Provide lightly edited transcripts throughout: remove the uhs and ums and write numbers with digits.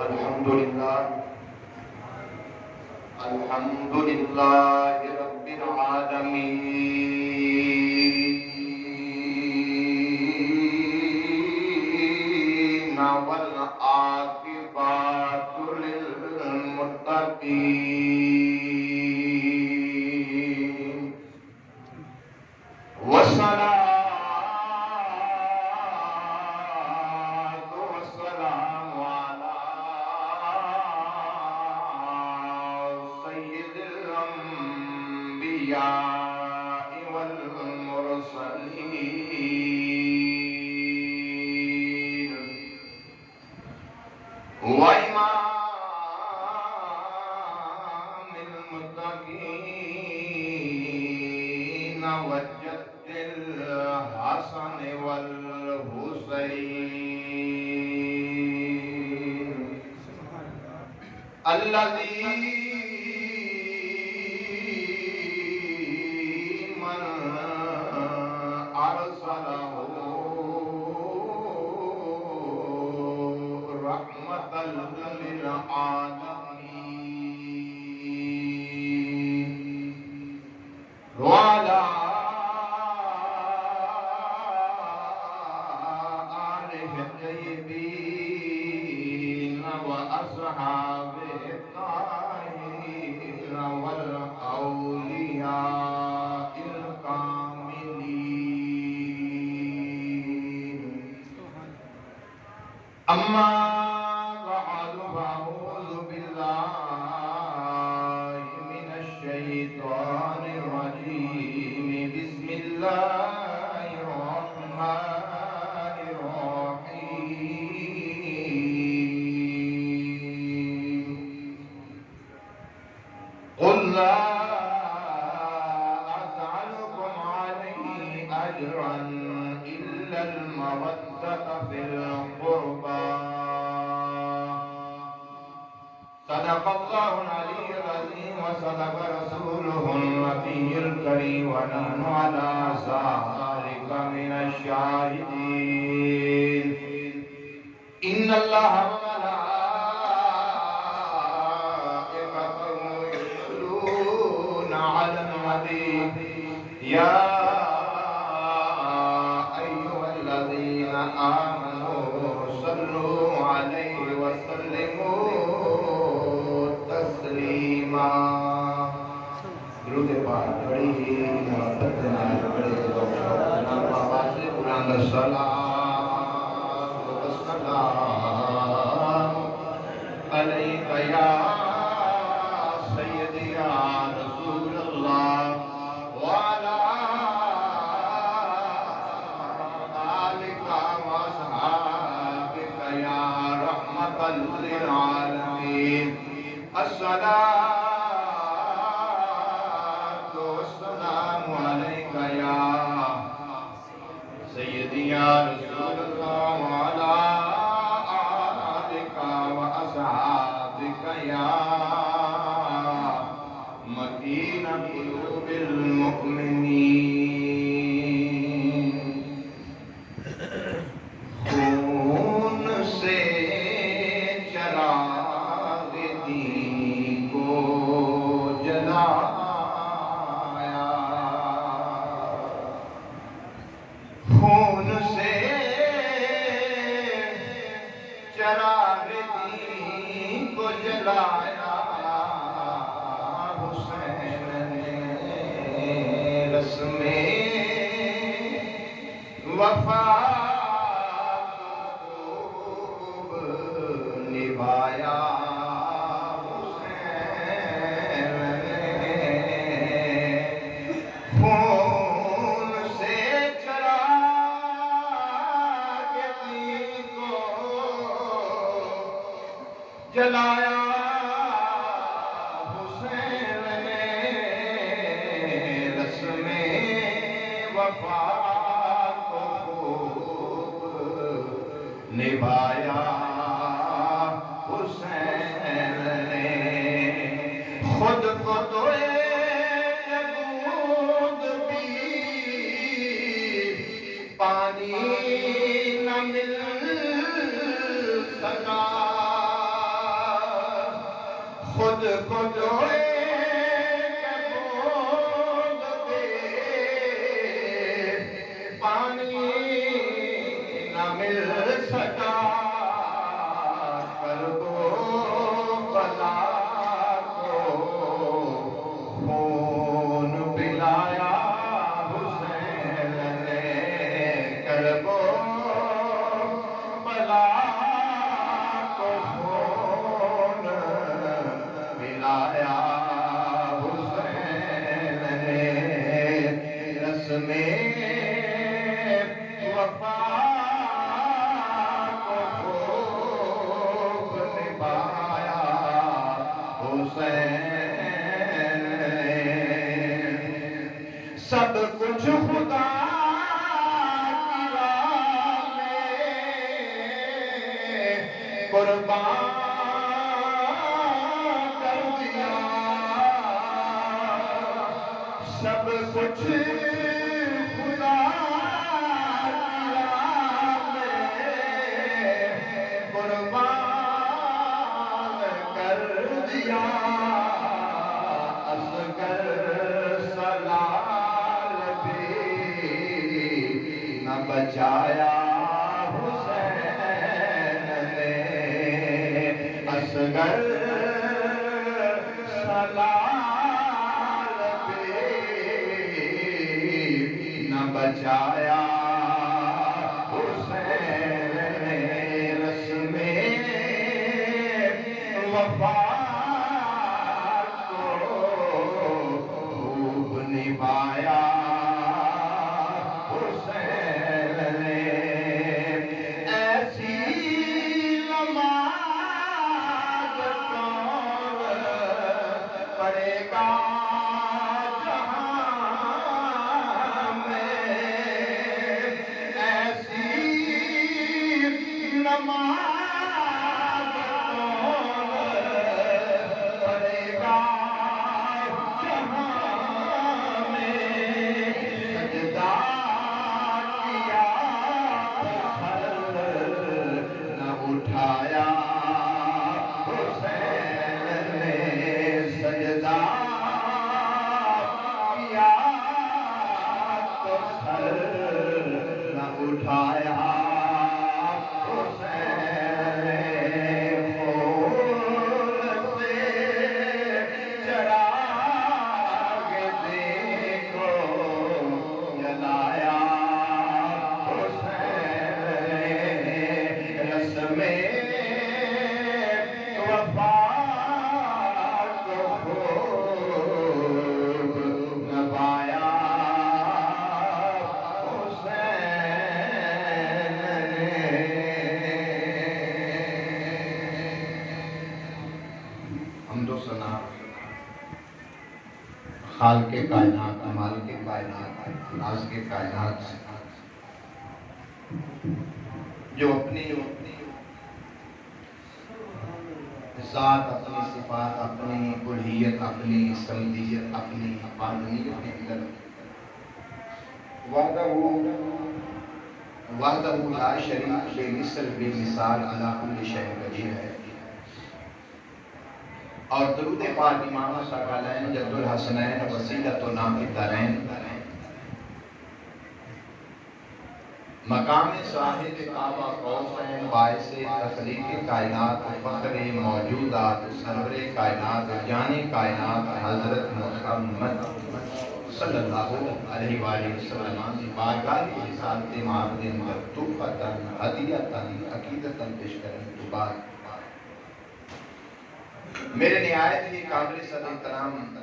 الحمد لله رب العالمين والعاقبات للمتقين والصلاة والسلام على سيد الأنبياء والمرسلين وإمام المتقين والجد الحسن والحسين الذي من أرسله رحمة للعالمين وعلى آله الطيبين وأصحابه الطاهرين والأولياء الكاملين أما بعد فأعوذ بالله من الشيطان الرجيم بسم الله الرحمن الرحيم قل لا أسألكم عليه أجرا إلا المودة في القربى صدق الله العلي العظيم وصدق رسوله النبي الكريم ونحن على ذلك من الشاهدين إن الله وملائكته يصلون على النبي يا أيها الذين آمنوا صلوا عليه وسلموا تسلیما درود پاک بڑی ہی محبت نال بڑے ذوق نال آواز بلند صلاۃ و سلام علیک یا سیدی یا رسول اللہ وعلی آلک و اصحابک یا رحمت للعالمین الصلاة والسلام عليك يا سيدي يا رسول الله وعلى آلك وأصحابك يا مكين قلوب المؤمنين خون سے چلا خون سے چراغ دین کو جلایا حسین نے رسم وفا خوب نبھایا جلایا حسین نے رسم وفا کو خوب نبھایا حسین نے خود کو تو بوند بھی پانی نہ مل سکا خود کو جو ایک بوند دے پانی نہ مل سکا کر دو بلا کو خون پلایا حسین نے کر دو بلا کو خون پلایا حسین نے رسم وفا کو خوب نبھایا حسین نے سب کچھ خدا کی راہ میں قربان کر دیا سب کچھ خدا کی راہ میں قربان کر دیا اصغر سلال بھی نہ بچایا حسین نے اصغر سلال بھی نہ بچایا حسین نے رسم وفا کو خوب نبھایا حسین نے ایسی نماز کون پڑھے گا جہاں میں ایسی نماز کون پڑھے گا جہاں میں سجدہ کیا سر نہ اٹھایا حسین نے سجدہ کیا تو سر نہ اٹھایا حسین نے پھول سے چراغ دیکھو جلایا حسین نے رسم وفا کو خوب نبھایا حسین نے حمد و ثنا خالق کائنات مالک کائنات رازق کائنات جو اپنی ذات اپنی صفات اپنی الوہیت اپنی سمدیت اپنی وحدانیت کے اندر وحدہ لا شریک بے مثل بے مثال علی کل شیء قدیر ہے اور درود پاک امام ثقلین جد الحسنین وسیلتنا فی الدارین مقام صاحب کعبہ قوسین باعث تخلیق کائنات فخر موجودات سرور کائنات جان کائنات حضرت محمد صلی اللہ علیہ وآلہ وسلم کی بارگاہ کی رسالت معبد اندر تحفتاً ہدیتاً عقیدتاً پیش کرنے کے بعد میرے نہایت ہی قابل صد احترام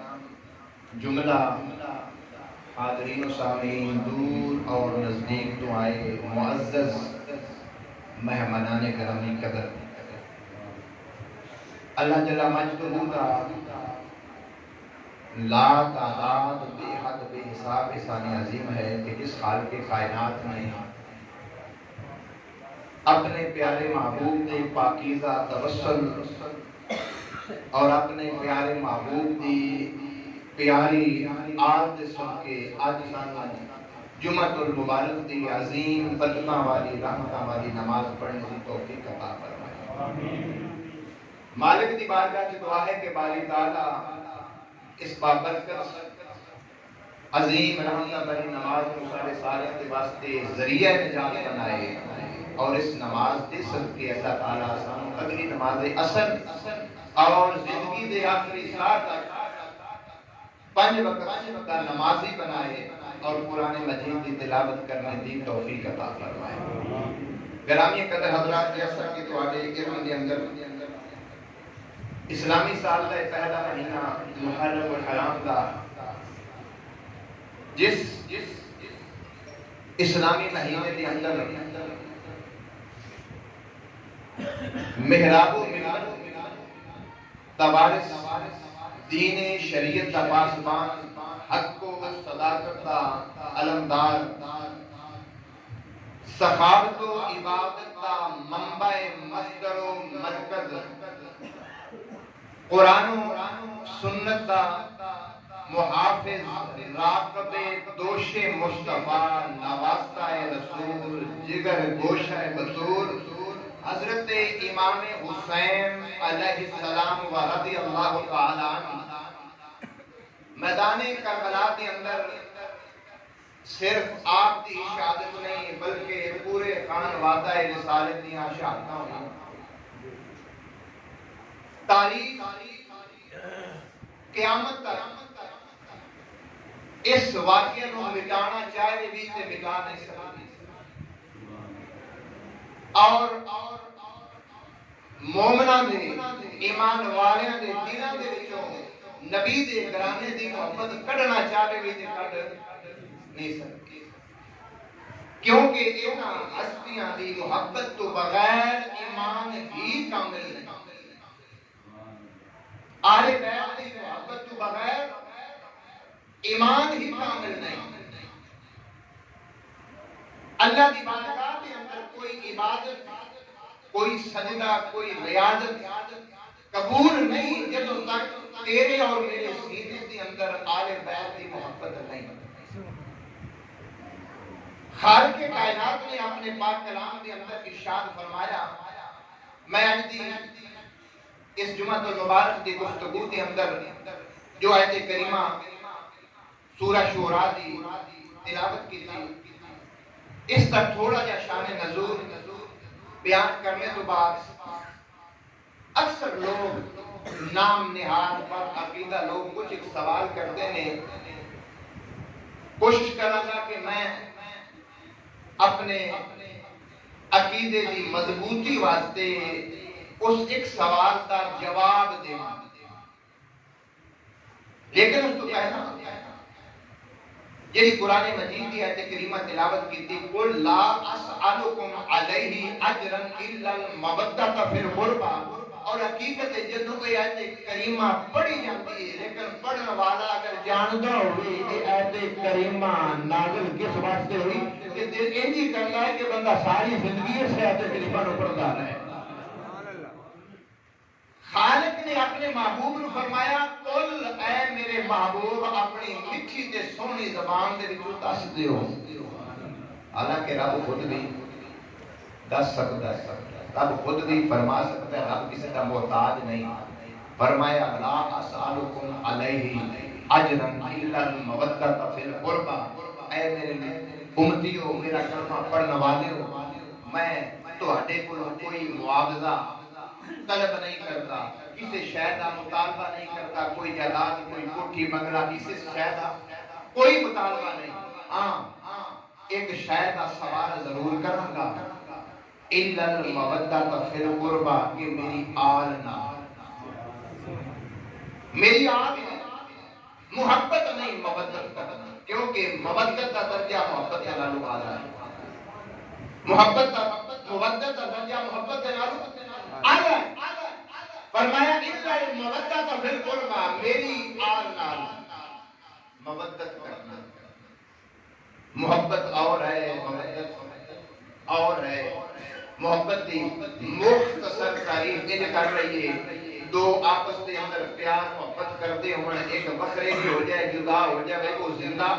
جملہ حاضرین و سامعین دور اور نزدیک تو آئے معزز مہمانان گرامی قدر اللہ جل مجدہ کا لا تعداد بے حد بے حساب احسان عظیم ہے کہ جس خالق کائنات نے اپنے پیارے محبوب نے پاکیزہ توسل اور اپنے پیارے محبوب دی پیاری آج سن کے آج سن جمعۃ المبارک دی عظیم برکتاں والی رحمتاں والی نماز پڑھنے کی توفیق عطا فرمائے مالک دی بارگاہ کی دعا ہے کہ باری تعالیٰ اس بابرکت عظیم رحمتہ بری نماز کو سارے سارے کے واسطے ذریعہ نجات بنائے اور اس نماز دے صدقے اللہ تعالیٰ سانو اگلی نماز اثر اور زندگی دے آخری سال تک 5 وقت کا نمازی بنائے اور قرآن مجید کی تلاوت کرنے دی توفیق عطا فرمائے۔ گرامی قدر حضرات، جیسا کہ تواڈے علم دے اندر اسلامی سال کا پہلا مہینہ محرم الحرام دا جس اسلامی مہینے کے اندر محراب و منبر تبارس دین شریعت کا پاسبان حق و صداقت کا علمدار سخاوت و عبادت کا منبع مصدر و مرکز قرآن و سنت کا محافظ راقب دوش مصطفیٰ نواسہ رسول جگر گوشہ بطور حضرت امام حسین علیہ السلام و رضی اللہ تعالیٰ عنہ میدان کربلا کے اندر صرف آپ کی شہادت نہیں بلکہ پورے خان وعدہ رسالت دیاں شہادتاں ہوئیں۔ تاریخ قیامت تک اس واقعے کو مٹانا چاہے بھی تے مٹا نہیں سکتی، اور مومناں دے ایمان والیاں دے دلاں دے وچوں نبی دے گرانے دی محبت کڈنا چاہے بھی تے کڈ نہیں سکتی، کیونکہ انہاں ہستیاں دی محبت تو بغیر ایمان ہی کامل نہیں، آل بیت دی محبت تو بغیر ایمان ہی کامل نہیں۔ اللہ دی بارگاہ کے اندر کوئی عبادت، کوئی سجدہ، کوئی ریاضت قبول نہیں جب تک تیرے اور میرے سینے کے اندر آل بیت کی محبت نہیں۔ خالق کائنات نے اپنے پاک کلام کے اندر ارشاد فرمایا، میں آج دی اس جمعہ المبارک کی گفتگو کے اندر جو آیت کریمہ سورہ شعراء دی تلاوت کی تھی، اس تک تھوڑا جا شان نزول بیان کرنے تو بعد اکثر لوگ نام نہاد پر عقیدہ لوگ کچھ ایک سوال کرتے ہیں، کوشش کرنا گا کہ میں اپنے عقیدے کی مضبوطی واسطے اس ایک سوال کا جواب دے، لیکن اس تو کہنا جی قرآن مجید کی آیت کریمہ تلاوت کی تھی، قل لا اسألکم علیہ اجرا الا المودۃ فی القربى، اور حقیقت ہے جدوں کوئی آیت کریمہ پڑھی جاتی ہے لیکن پڑھنے والا اگر جانتا ہوئے کہ آیت کریمہ نازل کس واسطے ہوئی کہ دل انجی کرتا ہے کہ بندہ ساری زندگی سے آیت کریمہ نو پڑھتا رہے۔ خالق نے اپنے محبوب نے فرمایا، قل اے میرے محبوب اپنی مٹھی تے سونی زبان دے وچوں دس دیو، حالانکہ رب خود بھی دس سکتا ہے، رب خود بھی فرما سکتا ہے، رب کسی کا محتاج نہیں۔ فرمایا لا اسألکم علیہ اجرا الا المودۃ فی القربى، اے میرے امتیو میرا کلمہ پڑھنے والےو، میں تہاڈے کولوں کوئی معاوضہ طلب نہیں کرتا، کسی شے دا مطالبہ نہیں کرتا، کوئی جائیداد، کوئی کوٹھی بنگلہ، کسی شے دا کوئی مطالبہ نہیں، ہاں ایک شے دا سوال ضرور کراں گا، الا المودۃ فی القربى، کہ میری آل نہ، میری آل محبت نہیں مودت کرنا، کیونکہ مودت کا درجہ محبت کے نالوں اعلیٰ ہے، مودت کا درجہ محبت کے نالوں اعلیٰ ہے۔ فرمایا الا المودۃ فی القربى، میری آل نال مودت کرنا، محبت اور ہے، مودت اور ہے۔ محبت کی مختصر تعریف یہ کر رہی ہے، دو آپس کے اندر پیار محبت کرتے ہوئے ایک بکرے کی ہو جائے جدا ہو جائے وہ زندہ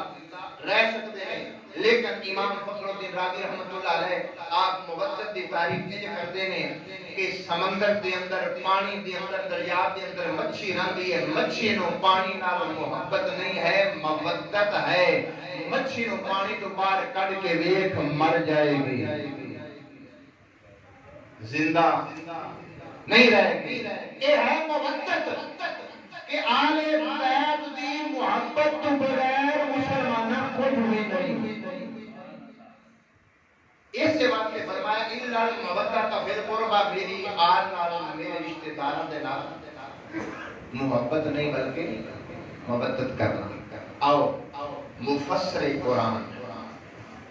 رہ سکتے ہیں، لیکن امام فخر الدین رازی رحمت اللہ علیہ آپ مودت دی تعریف یہ کرتے ہیں کہ سمندر دے اندر پانی دے اندر دریا دے اندر مچھی رہندی ہے، مچھی نو پانی نال محبت نہیں ہے، مودت ہے۔ مچھی نو پانی تو باہر کڈ کے ویکھ مر جائے گی، زندہ نہیں رہے گی۔ یہ ہے مودت کہ آل بیت دی محبت تو بغیر مسلمانہ کچھ بھی نہیں۔ اس سے واسطے فرمایا الا المودۃ فی القربى، میری آل نال میرے رشتہ داراں دے نال محبت نہیں بلکہ مودت کرنا۔ آؤ مفسر قرآن،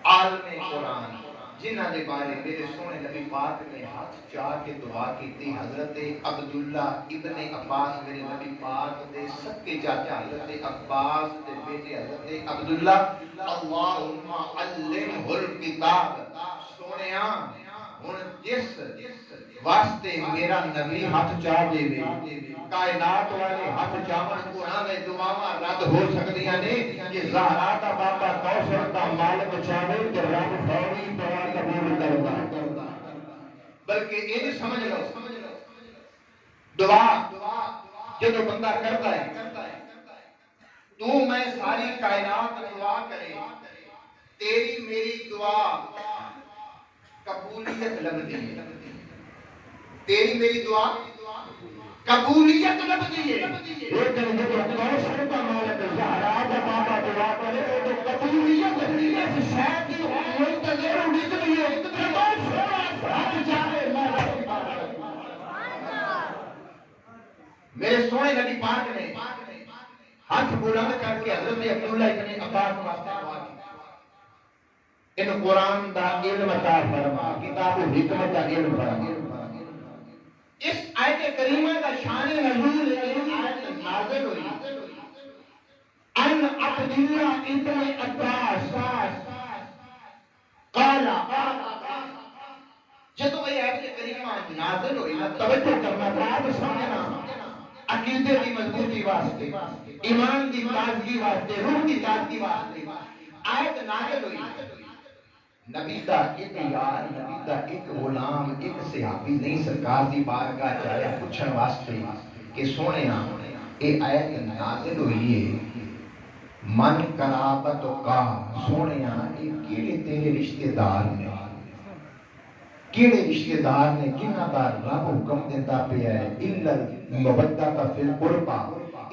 عالم قرآن، جنہ دے بارے میرے سونے نبی پاک نے ہاتھ چاہ کے دعا کی تھی، حضرت عبداللہ ابن عباس، میرے نبی پاک دے سب کے چاچا حضرت عباس دے بیٹے حضرت عبداللہ، اللہم علمہ الکتاب۔ سونیاں ہن جس واسطے میرا نبی ہاتھ چاہ دے وے، کائنات والے ہاتھ چاہن قرآن میں دعاواں رد ہو سکدیاں نے کہ زہرا دا بابا کوثر دا مالک چاہے تے رب فوری دعا قبول کردا۔ بلکہ یہ سمجھ لو دعا جدو بندہ کرتا ہے تو میں ساری کائنات دعا کرے، تیری میری دعا قبولیت لبدی ہے، تیری میری دعا قبولیت لبدی ہے۔ لیکن جب کوثر کا مالک زہرا دا بابا دعا کرے تو قبولیت اس شے کی منتظر نکلی ہے کہ رب چاہے میں میرے سونے نبی پاک نے ہاتھ بلند کر کے حضرت عبداللہ ابن عباس واسطے دعا کی، ان قرآن دا علم عطا فرما، کتاب حکمت دا علم فرما۔ اس آیت کریمہ کا شان نزول آیت نازل ہوئی ان عبداللہ ابن عباس قال، جدو یہ آیت کریمہ نازل ہوئی نا، توجہ کرنا، بات سمجھنا، عقیدے کی مضبوطی واسطے، ایمان کی تازگی واسطے، روح کی تازگی واسطے آیت نازل ہوئی۔ نبی دا ایک یار، نبی دا ایک غلام، ایک صحابی نہیں سرکار دی بارگاہ جایا پوچھن واسطے کہ سونیا اے آیت نازل ہوئی ہے من قرابت کا، سونیا اے کیڑے تیرے رشتہ دار نے، کیڑے رشتہ دار نے جنہ دا رب حکم دیتا پیا ہے الا المودۃ فی القربى۔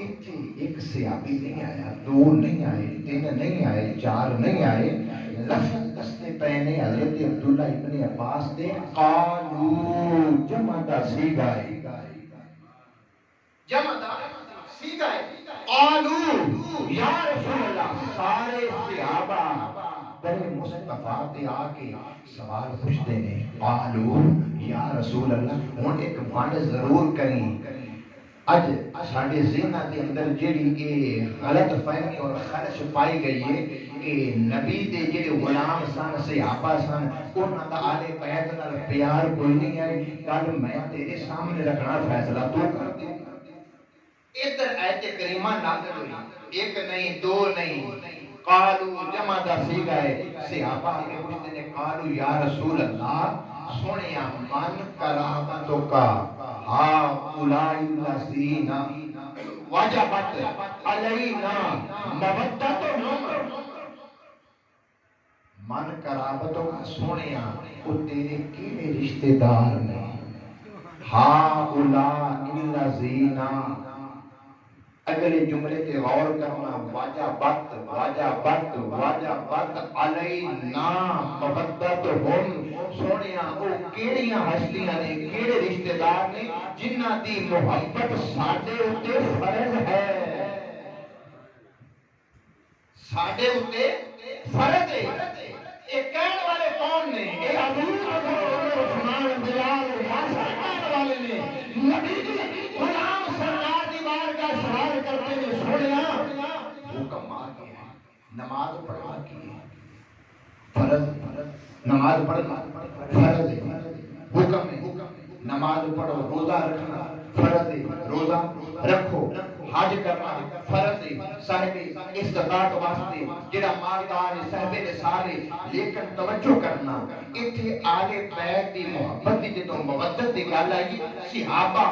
اتھے ایک صحابی نہیں آیا، دو نہیں آئے، تین نہیں آئے، چار نہیں آئے، لفظ دستے پہنے حضرت عبداللہ ابن عباس دے قالو، جمع دا سیگا ہے، جمع دا سیگا ہے، قالو یا رسول اللہ، سارے صحابہ در مصطفیٰ دے آکے سوال پوچھتے ہیں، قالو یا رسول اللہ۔ ہن ایک بانڈ ضرور کریں، اج ساڈے ذہن دے اندر جیڑی غلط فہمی اور خرش پائی گئی ہے کہ نبی دے جڑے غلام سن، صحابہ سن، انہاں دا آل بیت نال پیار کوئی نہیں ہے، کل میں تیرے سامنے رکھنا فیصلہ تو کر دے۔ ادھر آیت کریمہ نازل ہوئی، ایک نہیں دو نہیں، قالو جمع دا سیگا ہے، صحابہ کے پوچھتے ہیں قالو یا رسول اللہ، سونیا من قرابتو کا ہؤلاء الذین وجبت علینا مودتہم، من قرابتو کا سونیا وہ تیرے کیڑے رشتہ دار نے، ہؤلاء الذین، اگلے جملے تے غور کرنا، واجبت واجبت واجبت علینا مودتہم، سونیا او کیڑیاں ہستیاں نے، کیڑے رشتہ دار نے جنہ دی محبت ساڈے اُتے فرض ہے، ساڈے اُتے فرض ہے۔ یہ کہنے والے کون نے؟ یہ ابو بکر عثمان بلال یاسر کہنے والے نے، نبی جی غلام سرکار دی بارگاہ سوال کرتے ہیں، سونیا حکم آ گیا، نماز پڑھنا کی فرض، نماز پڑھنا فرض ہے، حکم ہے، نماز پڑھو، روزہ رکھنا فرض ہے، روزہ رکھو، حج کرنا فرض ہے صاحب استطاعت واسطے جڑا مالدار ہے صاحب نثار ہے، لیکن توجہ کرنا ایتھے آل بیت دی محبت دی جدوں مودت دی گل آئی صحابہ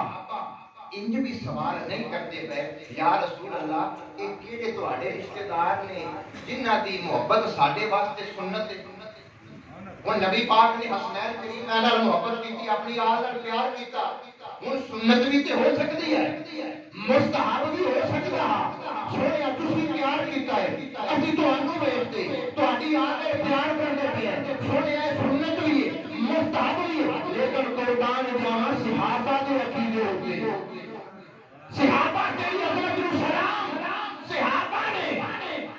انج بھی سوال نہیں کرتے پے یا رسول اللہ یہ کیڑے تواڈے رشتہ دار نے جنہاں دی محبت ساڈے واسطے سنت ہے؟ وہ نبی پاک نے حسنین کریم نال محبت کی اپنی آل نال پیار کیتا، ہن سنت بھی تے ہو سکتی ہے، مستحب بھی ہو سکتا ہے۔ سویا تسی پیار کیتا ہے، اسی تانوں ویکھتے تہاڈی آل نال پیار کرتے پے، سویا سنت بھی ہے مستحب بھی ہے، لیکن قربان جاواں صحابہ دے عقیدے ہوتے صحابہ تیری عظمت نو سلام، صحابہ نے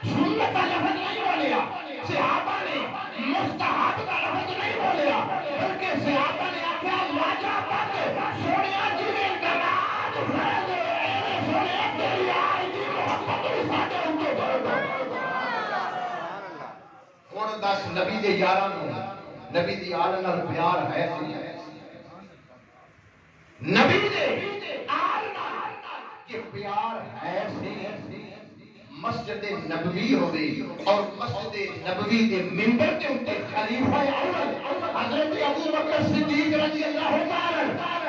سنت کا لفظ نہیں بولیا، صحابہ نے مستحب کا لفظ نہیں بولیا، بلکہ صحابہ نے آخیا واجبات سونیا جی انقلاب فرض اے سونیا تیری آل دی محبت بھی ساڈے اوتے کر دو۔ ہن دس نبی دے یاراں نو نبی دی آل نال پیار ہے نبی دے آل نال کہ پیار ہے مسجد نبوی ہوئے اور مسجد نبوی دے منبر کے اوپر خلیفہ اول حضرت ابو بکر صدیق رضی اللہ تعالی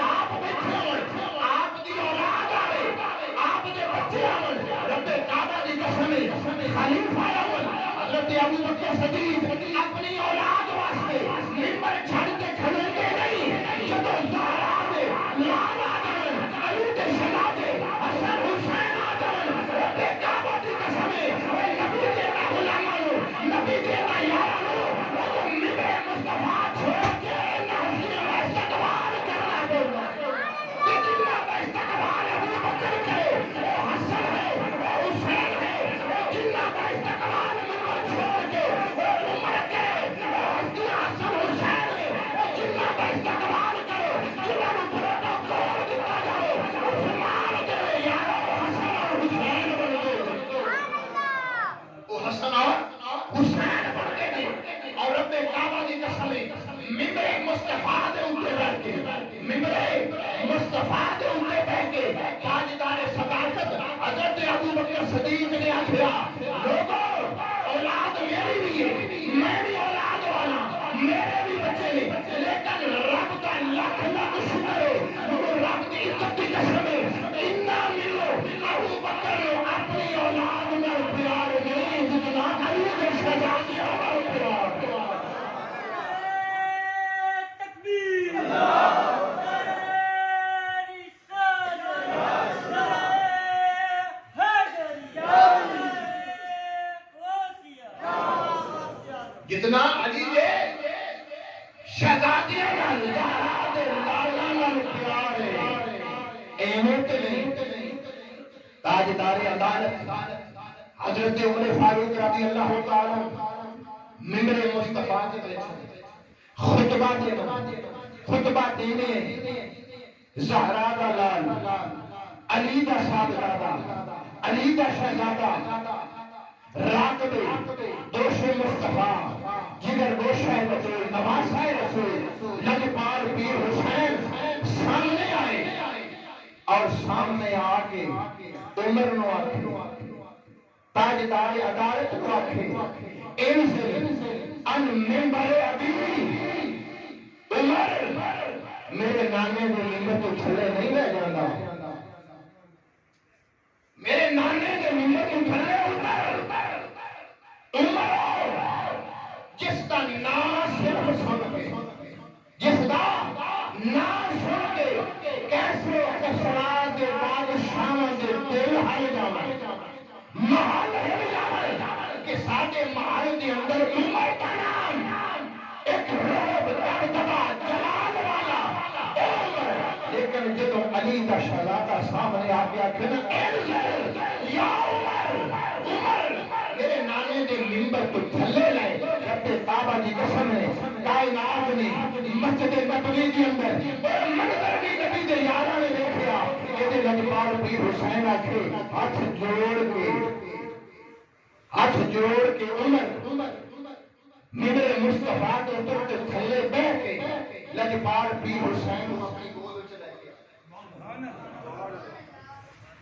آپ بیٹھے ہوئے، آپ دی اولاد آئے، آپ دے بچے آئے، رب کعبہ دی قسم خلیفہ اول حضرت ابو بکر صدیق اپنی اولاد واسطے منبر چھڑ کے کھڑے کے نہیں، جدو زہرا دے لال آدم علی دے شلا دے حسن حسین آدم رب کعبہ دی قسم نبی دے غلامانو نبی دے یارانو وہ منبر مصطفیٰ چھوڑ کے نحسی میں استقبال کرنا پڑا، لیکن میں استقبال ابو بکر کرے وہ حسن ہے وہ حسین ہے، جنہ کا استقبال منبر چھوڑ کے وہ عمر کے وہ حسن حسین ہے، جنہ کا استقبال کرے جنہ کو پروٹوکول دیتا جائے مسلمان کے یارو حسن اور حسین بن گئے، وہ حسن اور حسین بن گئے اور رب کعبہ کی قسم منبر مصطفیٰ دے اوپر بیٹھ کے منبر مصطفیٰ دے اوپر بیٹھ کے تاجدار صداقت حضرت ابو بکر صدیق نے آخیا لوگوں اولاد میری بھی ہے، میں بھی اولاد والا، میرے بھی بچے نے، لیکن رب کا لاکھ لاکھ شکر ہے وہ رب کی عزت کی قسم ہے اتنا ملو ابو بکر نے اپنی اولاد میں پیار نہیں جتنا علی کے شہزادیوں میں پیار۔ جتنا علی دے شہزادیاں نال زہرا دے لالا نال پیار ہے ایویں تے نہیں۔ تاجدار عدالت حضرت عمر فاروق رضی اللہ تعالی منبر مصطفیٰ دے بیٹھے خطبہ دینے زہرا دا لال علی دا صاحبزادہ علی دا شہزادہ راکب دوش مصطفیٰ جگر گوشہ رسول نواسہ رسول لجپال پیر حسین سامنے آئے اور سامنے آکے عمر نو آکے تاجدار عدالت کو آکے انزل ان منبر ابی عمر میرے نانے دے منبر تو چھلے نہیں رہ جانا، میرے نانے دے منبر تو چھلے عمر جس کا نام صرف سن کے جس کا نام سن کے کیسے کسرا کے بادشاہ دے دل ہل جانا، محل ہل جانا کہ ساڈے محل دے اندر عمر کا نام ایک روب دبدبا جلال والا عمر، لیکن جدو علی کا شہزادہ سامنے آ گیا کہ یا عمر میرے نانے دے منبر تو تھلے لائے رب کعبہ کی قسم ہے کائنات نے مسجد نبوی کے اندر منظر بھی نبی دے یاراں نے دیکھیا کہ لجپال پیر حسین آکھے ہاتھ جوڑ کے عمر منبر مصطفیٰ کے اوپر کے تھلے بیٹھ کے لجپال پیر حسین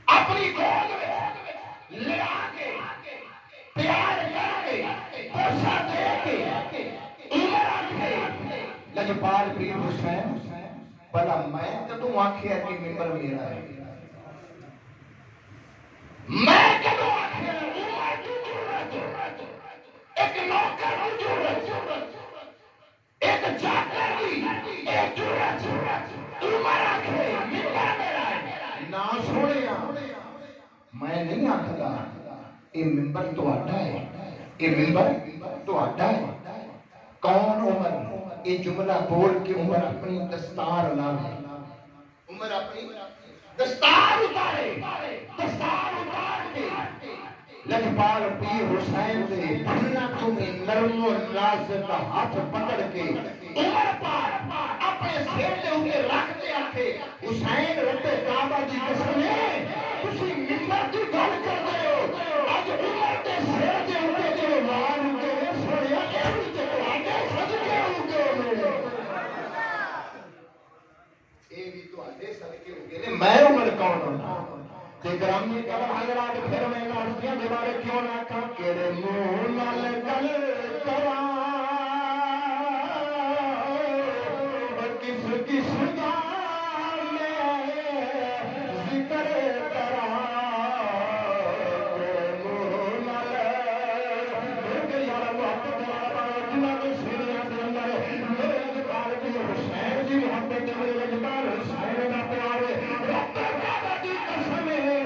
اپنی اپنی گود میں لے آ کے پیار کر کے بوسہ دے کے عمر آکھے لجپال پیر حسین بلا میں کدوں آکھیا کہ ممبر میرا ہے میں کدوں آکھیا عمر کی ضرورت ایک نوکر کی ضرورت ایک چاکر کی ایک ضرورت عمر آکھے ممبر میرا ہے نا سوڑیا میں نہیں آکھدا یہ ممبر تو آٹا ہے یہ ممبر تو آٹا ہے کون عمر یہ جملہ بول کے عمر اپنی دستار لاوے عمر اپنی دستار اتارے دستار اتار کے لجپال پیر حسین دے بھنا تمہیں نرم و نازک ہاتھ پکڑ کے عمر پاک اپنے سر دے اوپر رکھ کے آکھے حسین رب کعبہ دی قسم ہے تسی ممبر دی گل کر دے ہو اج عمر دے سر دے اوپر جو وال ہوتے سوڑیا اے بھی تے تواڈے صدقے ہوتے اے بھی تواڈے صدقے ہوتے میں عمر کون ہوں تے گرامی قدر حضرات پھر میں ناشتیاں دے بارے کیوں نہ کہا کیڑے منہ نال گل کراں کس کس دا میں ذکر کراں کیڑے منہ نال کہ یار محبت والا جنہاں دے سینیاں دے اندر میرے لجپال پیر حسین دی محبت میرے لجپال حسین دا پیار رب کعبہ دی قسم ہے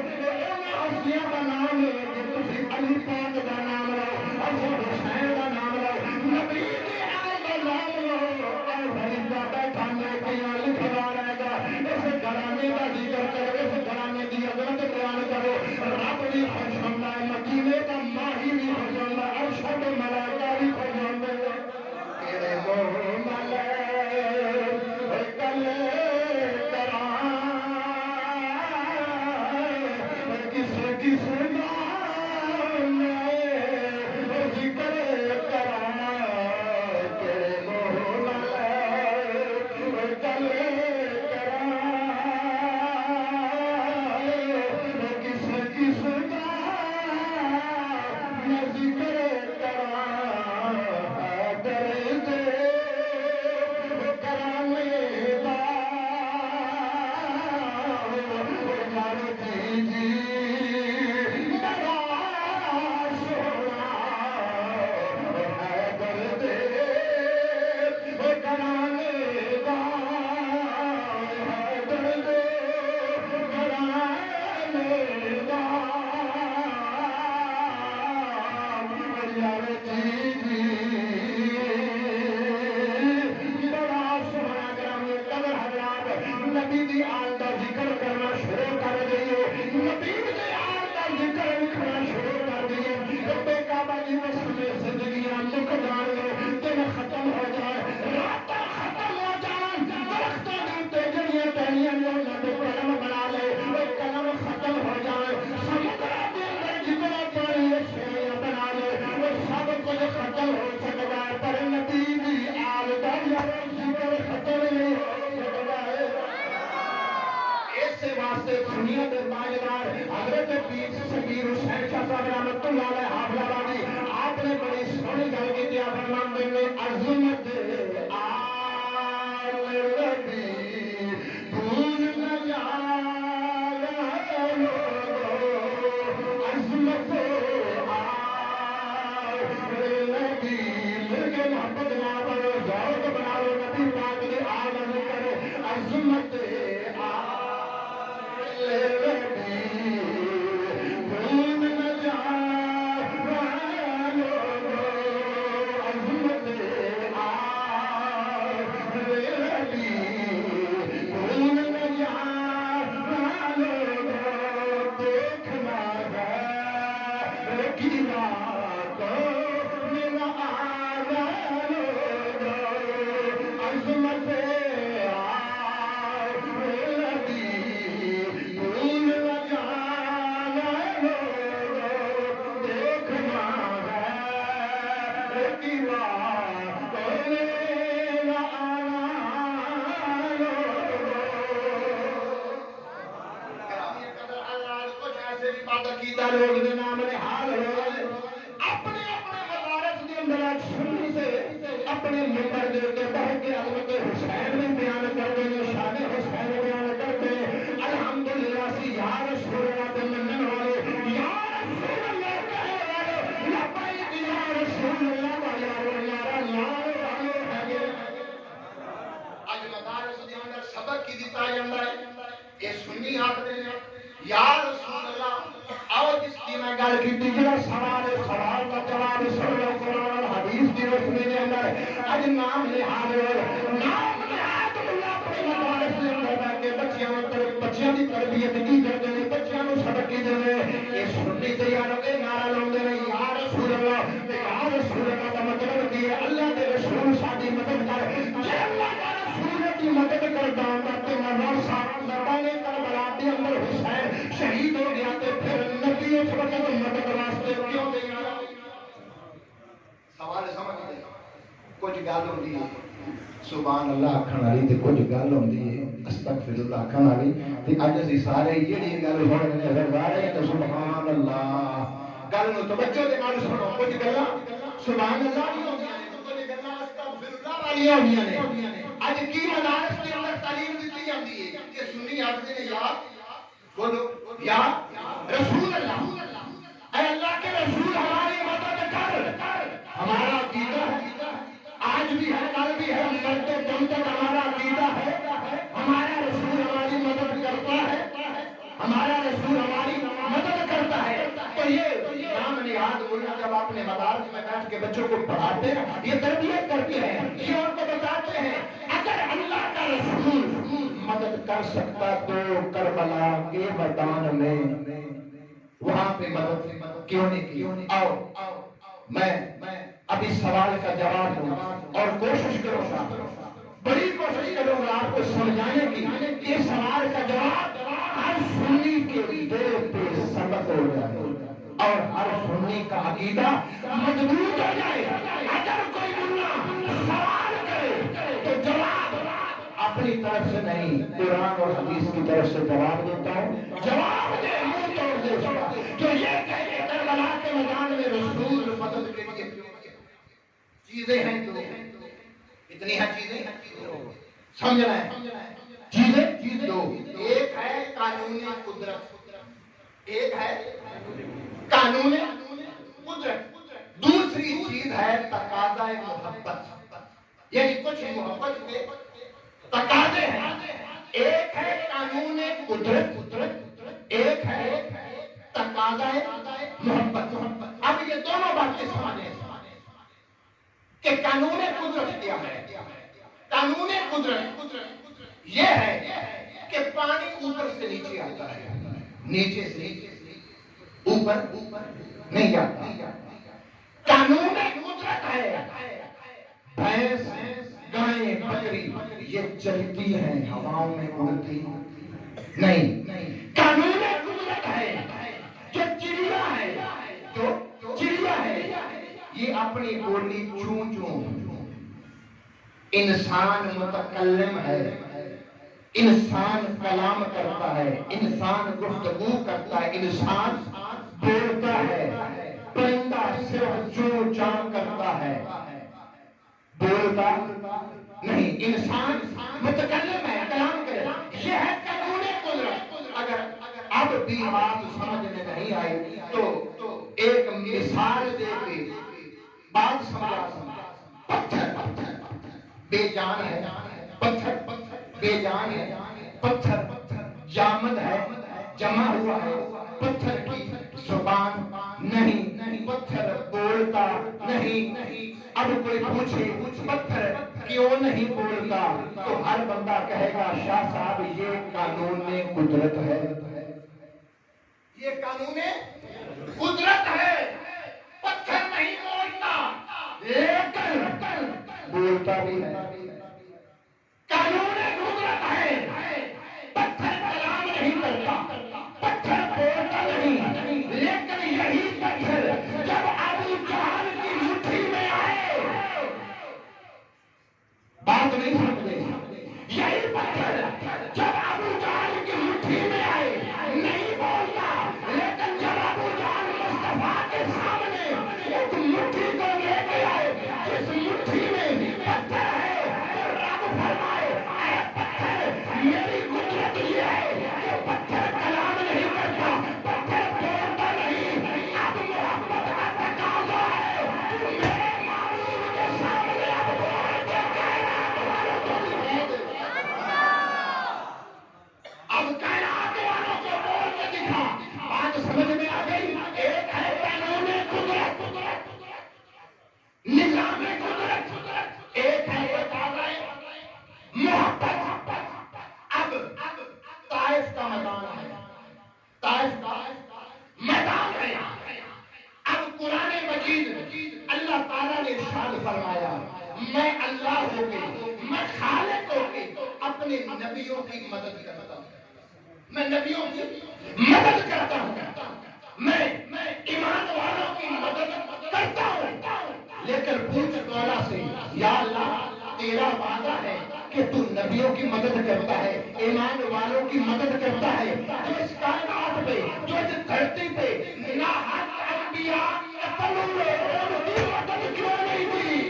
ہستیاں کا نام ہے کہ تسی علی پاک دا نام لو حسن حسین دا نام لو نبی دے آل دا نام لو اور فرشتہ بیٹھا میں کیا لکھوا رہے گا اس گھرانے دا ذکر کرو اس گھرانے دی عظمت بیان کرو رب بھی خوش ہوتا ہے مدینے کا ماہی بھی خوش ہوتا ہے عرش کے ملائکہ بھی خوش ہوتے ہیں تیرے منہ ملے گلے کراں کس کس دا میں ذکر کراں تیرے منہ ملے گلے کراں کس کس دا میں ذکر کراں درد کرانے دا یار جی بڑا سونا ہے درد کرانے دا ہے درد کرانے دا یار جی بڑا سونا گرامی قدر حضرات نبی دی آل دا ذکر کرنا شروع کر دئیے نبی دی آل دا ذکر لکھنا شروع کر دئیے رب کعبہ کی قسم زندگیاں مک جان گے دن ختم ہو جائے راتاں ختم ہو جان درختاں دے تے جڑیاں پہلیاں نے انہاں دے قلم بنا لے وہ قلم ختم ہو جائے سمندر دے اندر جتنا پانی ہے سیاں بنا لے وہ سب کچھ ختم ہو سکتا ہے پر نبی دی آل دا ذکر ختم نہیں ہو سکتا ہے اس واسطے سنیت تاجدار حضرت پیر سگیر حسین شاہ صاحب رحمۃ اللہ علیہ حافظ آبادی آپ نے بڑی سونی گل کی تھی فرماندے نے عظمت آل نبی بھول نہ جانا عظمت آل نبی مل کے محبت نہ کرو ذوق بناؤ نبی پاک دی آل کرو عظمت بدعقیدہ لوگ دے نام نہاد ہوئے اپنے اپنے مدارس کے اندر سنی سے اپنے ممبر دے کے بہت کے عظمت حسین میں بیان کر دے شان حسین بیان کر دے الحمدللہ سی یا رسول اللہ تے منن والے یا رسول اللہ کہنے والے لبیک یا رسول اللہ والے نعرہ لال والے ہے اج مدارس دے اندر سبق کی دتا جاندا ہے یہ سنی آکھدے نے یا رسول اللہ آؤ جس کی میں گل کی جڑا سوال کا جواب سنو قرآن حدیث کی روشنی کے اندر اج نام نہاد اللہ اپنے مدارس کے اندر بیٹھ کے بچیاں کی تربیت کی کرتے ہیں بچیاں کو سبق کی دے یہ سنی تیار کے نعرہ لاؤندے نے یا رسول اللہ یا رسول اللہ کا مطلب کی ہے اللہ کے رسول ساری مدد کر جے اللہ کا رسول کی مدد کرتا تے مرنا سارا میدان کربلا کے اندر حسین شہید ہو گیا تے پھر نبی اس وقت مدد واسطے کیوں گیا سوال سمجھ لے کچھ گل ہوندی ہے سبحان اللہ آکھن والی تے کچھ گل ہوندی ہے استغفر اللہ آکھن والی تے اج اسی سارے جڑی گل سن رہے ہیں سارے تے سبحان اللہ گل نو توجہ دے نال سنو کچھ گلاں سبحان اللہ نہیں ہوندیاں نے کچھ گلاں استغفر اللہ والیاں ہوندیاں نے اج کی مدارس کے اندر تعلیم دتی جاندی ہے کہ سنی آکھدے نے یا بولو یا رسول اللہ اے اللہ کے رسول ہماری مدد کر ہمارا عقیدہ ہے آج بھی ہے کل بھی ہے مرتے دم تک ہمارا عقیدہ ہے ہمارا رسول ہماری مدد کرتا ہے ہمارا رسول ہماری مدد کرتا ہے تو یہ نام نہاد ملا جب اپنے مدارس میں بیٹھ کے بچوں کو پڑھاتے ہیں یہ تربیت کرتے ہیں یہ ان کو بتاتے ہیں اگر اللہ کا رسول مدد کر سکتا تو کربلا کے میدان میں وہاں پہ مدد کیوں نہیں کی آؤ میں ابھی سوال کا جواب دوں اور کوشش کروں گا بڑی کوشش کروں گا آپ کو سمجھانے کی کہ سوال کا جواب ہر سنی کے دل پہ سبق ہو جائے اور ہر سنی کا عقیدہ مضبوط ہو جائے اگر کوئی ملا سوال کرے تو جواب اپنی طرف سے نہیں قرآن اور حدیث کی طرف سے جواب دیتا ہوں جواب دے منہ توڑ دے جو یہ کہے کربلا کے میدان میں رسول مدد کے لیے چیزیں ہیں تو اتنی ہیں چیزیں سمجھنا ہے چیزیں دو ایک ہے قانون قدرت ایک ہے قانون قدرت دوسری چیز ہے تقاضا محبت یعنی کچھ محبت کے تقاضے ہیں ایک ہے قانون قدرت ایک ہے تقاضا محبت اب یہ دونوں باتیں سمجھیں کہ قانون قدرت کیا ہے قانون قدرت یہ ہے کہ پانی اوپر سے نیچے آتا ہے نیچے سے اوپر نہیں جاتا قانون قدرت ہے بھینس گائیں بکری یہ چلتی ہیں ہواؤں میں اڑتی نہیں قانون قدرت ہے جو چڑیا ہے یہ اپنی بولی چوں چوں انسان متکلم ہے انسان کلام کرتا ہے انسان گفتگو کرتا ہے انسان بولتا ہے پرندہ صرف چوں چاں کرتا ہے بولتا نہیں انسان متکلم ہے کلام کرے یہ ہے قانون قدرت اگر اب بھی بات سمجھ میں نہیں آئی تو ایک مثال دے کے بات سمجھا پتھر بے جان ہے پتھر بے جان ہے پتھر جامد ہے جمع ہوا ہے پتھر کی زبان نہیں پتھر بولتا نہیں اب کوئی پوچھے پتھر کیوں نہیں بولتا تو ہر بندہ کہے گا شاہ صاحب یہ قانون قدرت ہے یہ قانون قدرت ہے پتھر نہیں بولتا لیکن بولتا بھی ہے قانون قدرت ہے پتھر کلام نہیں کرتا پتھر بولتا نہیں لیکن یہی پتھر جب ابو جہل کی مٹھی میں آئے بات نہیں سمجھے یہی پتھر جب ابو جہل کی مٹھی میں آئے نہیں بولتا لیکن جب فرمایا میں اللہ ہو کے میں خالق ہو کے اپنے نبیوں کی مدد کرتا ہوں، میں نبیوں کی مدد کرتا ہوں، میں ایمان والوں کی مدد کرتا ہوں، لیکن پوچھ مولا سے یا اللہ تیرا وعدہ ہے کہ تو نبیوں کی مدد کرتا ہے، ایمان والوں کی مدد کرتا ہے، جو اس کائنات پہ جو اس دھرتی پہ ناحق انبیاء قتل ہوئے ان کی مدد کیوں نہیں دی؟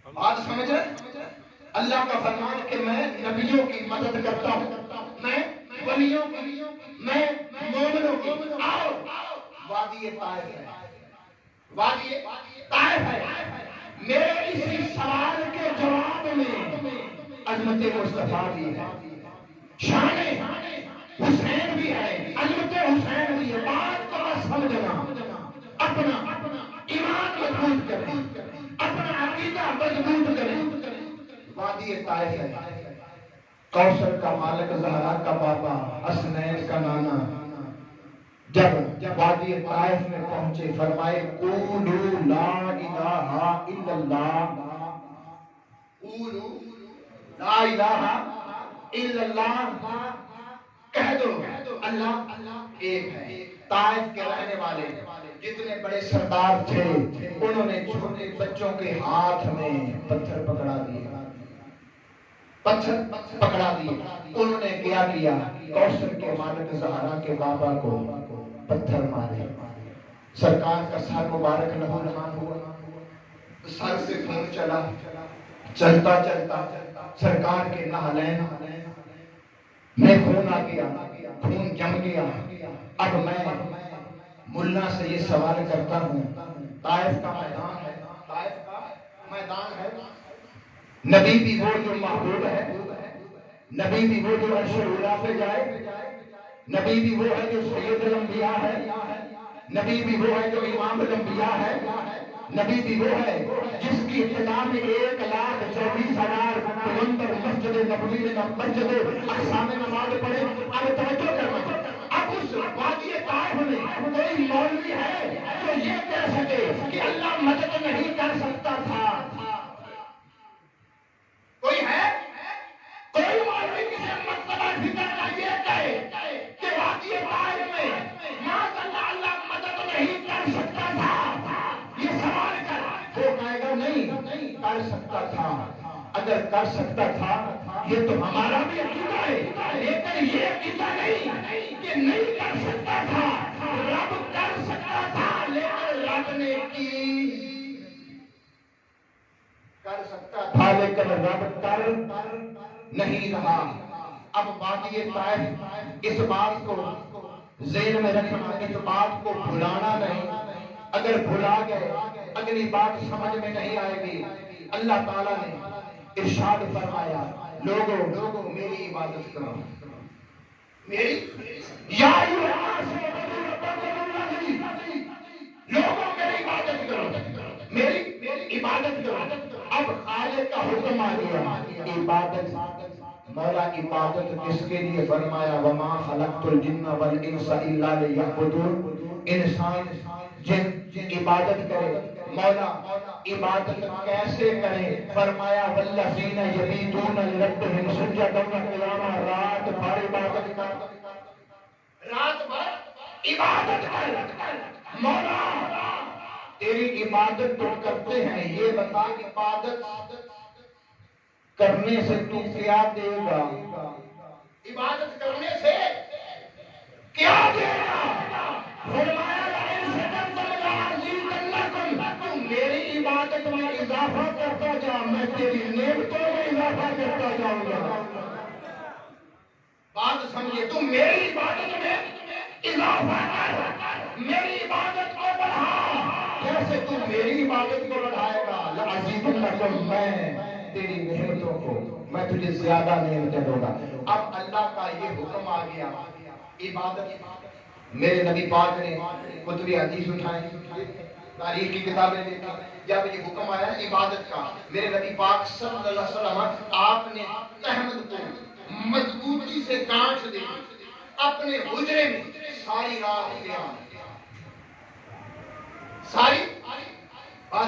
بات سمجھ رہے؟ اللہ کا فرمان کہ میں نبیوں کی مدد کرتا ہوں، میں ولیوں کی، میں مومنوں کی۔ آؤ وادی طائف ہے، وادی طائف ہے، میرے اسی سوال کے جواب میں عظمت مصطفیٰ بھی ہے، شان حسین بھی ہے، عظمت حسین بھی ہے۔ بات کو بس سمجھنا، اپنا ایمان مضبوط کریں، اپنا عقیدہ مضبوط کریں۔ وادی طائف ہے، کوثر کا مالک، زہرا کا بابا، حسنین کا نانا جب وادی طائف میں پہنچے فرمائے قولوا لا الہ الا اللہ، قولوا لا الہ الا اللہ، کہہ دو اللہ ایک ہے۔ طائف کے رہنے والے جتنے بڑے سردار تھے انہوں نے چھوٹے بچوں کے ہاتھ میں پتھر پکڑا دیے، پتھر پکڑا دیے۔ انہوں نے کیا کیا؟ کوثر کے مالک زہرا کے بابا کو پتھر مارے، سرکار کا سر مبارک لہو لہان ہوا، سر سے خون چلا، چلتا چلتا سرکار کے نالین میں خون آ گیا، خون جم گیا۔ اب میں ملا سے یہ سوال کرتا ہوں، طائف کا میدان ہے، طائف کا میدان ہے، نبی بھی وہ جو محبوب ہے، نبی بھی وہ جو عرش اولی پہ جائے، نبی بھی وہ ہے جو سید الانبیاء ہے، نبی بھی وہ ہے جو امام الانبیاء ہے، نبی بھی وہ ہے جس کی ابتدا میں 1,24,000 پیغمبر مسجد نبوی میں مسجد اقصی میں نماز پڑھے۔ اب توجہ کرنا، اب اس وادی طائف میں کوئی مولوی ہے جو یہ کہہ سکے کہ اللہ مدد نہیں کر سکتا تھا؟ کوئی ہے؟ کوئی مولوی کسی مکتبہ فکر کا یہ کہے کہ وادی طائف میں معاذ اللہ مدد نہیں کر سکتا تھا؟ یہ سوال کر، وہ کہے گا نہیں کر سکتا تھا۔ اگر کر سکتا تھا یہ تو ہمارا بھی عقیدہ ہے، لیکن یہ عقیدہ نہیں کہ نہیں کر سکتا تھا، رب کر سکتا تھا لیکن رب نے کی، کر سکتا تھا لیکن رب کر نہیں رہا۔ اب وادی طائف اس بات کو ذہن میں رکھنا، اس بات کو بھلانا نہیں، اگر بھلا گئے اگلی بات سمجھ میں نہیں آئے گی۔ اللہ تعالیٰ نے ارشاد فرمایا لوگوں میری عبادت کرو، میری یا لوگوں میری عبادت کرو، میری عبادت کرو۔ اب خالق کا حکم آ گیا، عبادت مولا عبادت کس کے لیے؟ فرمایا وما خلقت الجن والانس الا لیعبدون، انسان جن عبادت کرے۔ مولا عبادت کیسے کرے؟ فرمایا والذین یبیتون لربہم سجدا وقیاما، رات بھر عبادت کر، رات بھر عبادت کر۔ مولا تیری عبادت تو کرتے ہیں، یہ بتا عبادت کرنے سے تو کیا دے گا؟ عبادت کرنے سے کیا دے گا؟ فرمایا تم میری عبادت میں اضافہ کرتا جا، میں تیری نعمتوں میں اضافہ کرتا جاؤں گا۔ بات سمجھے، تم میری عبادت میں اضافہ کر، میری عبادت کو بڑھا۔ کیسے تم میری عبادت کو بڑھائے گا؟ لَأَزِيدَنَّكُمْ، میں تیری نعمتوں کو میں تجھے زیادہ نعمتیں دوں گا۔ اب اللہ کا یہ حکم آ گیا عبادت۔ میرے نبی پاک نے کتب حدیث اٹھائے، تاریخ کی کتابیں دیکھی، جب یہ حکم آیا عبادت کا، میرے نبی پاک صلی اللہ علیہ وسلم آپ نے تہمت کو مضبوطی سے گانٹھ دی، اپنے حجرے میں ساری رات قیام، ساری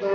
2।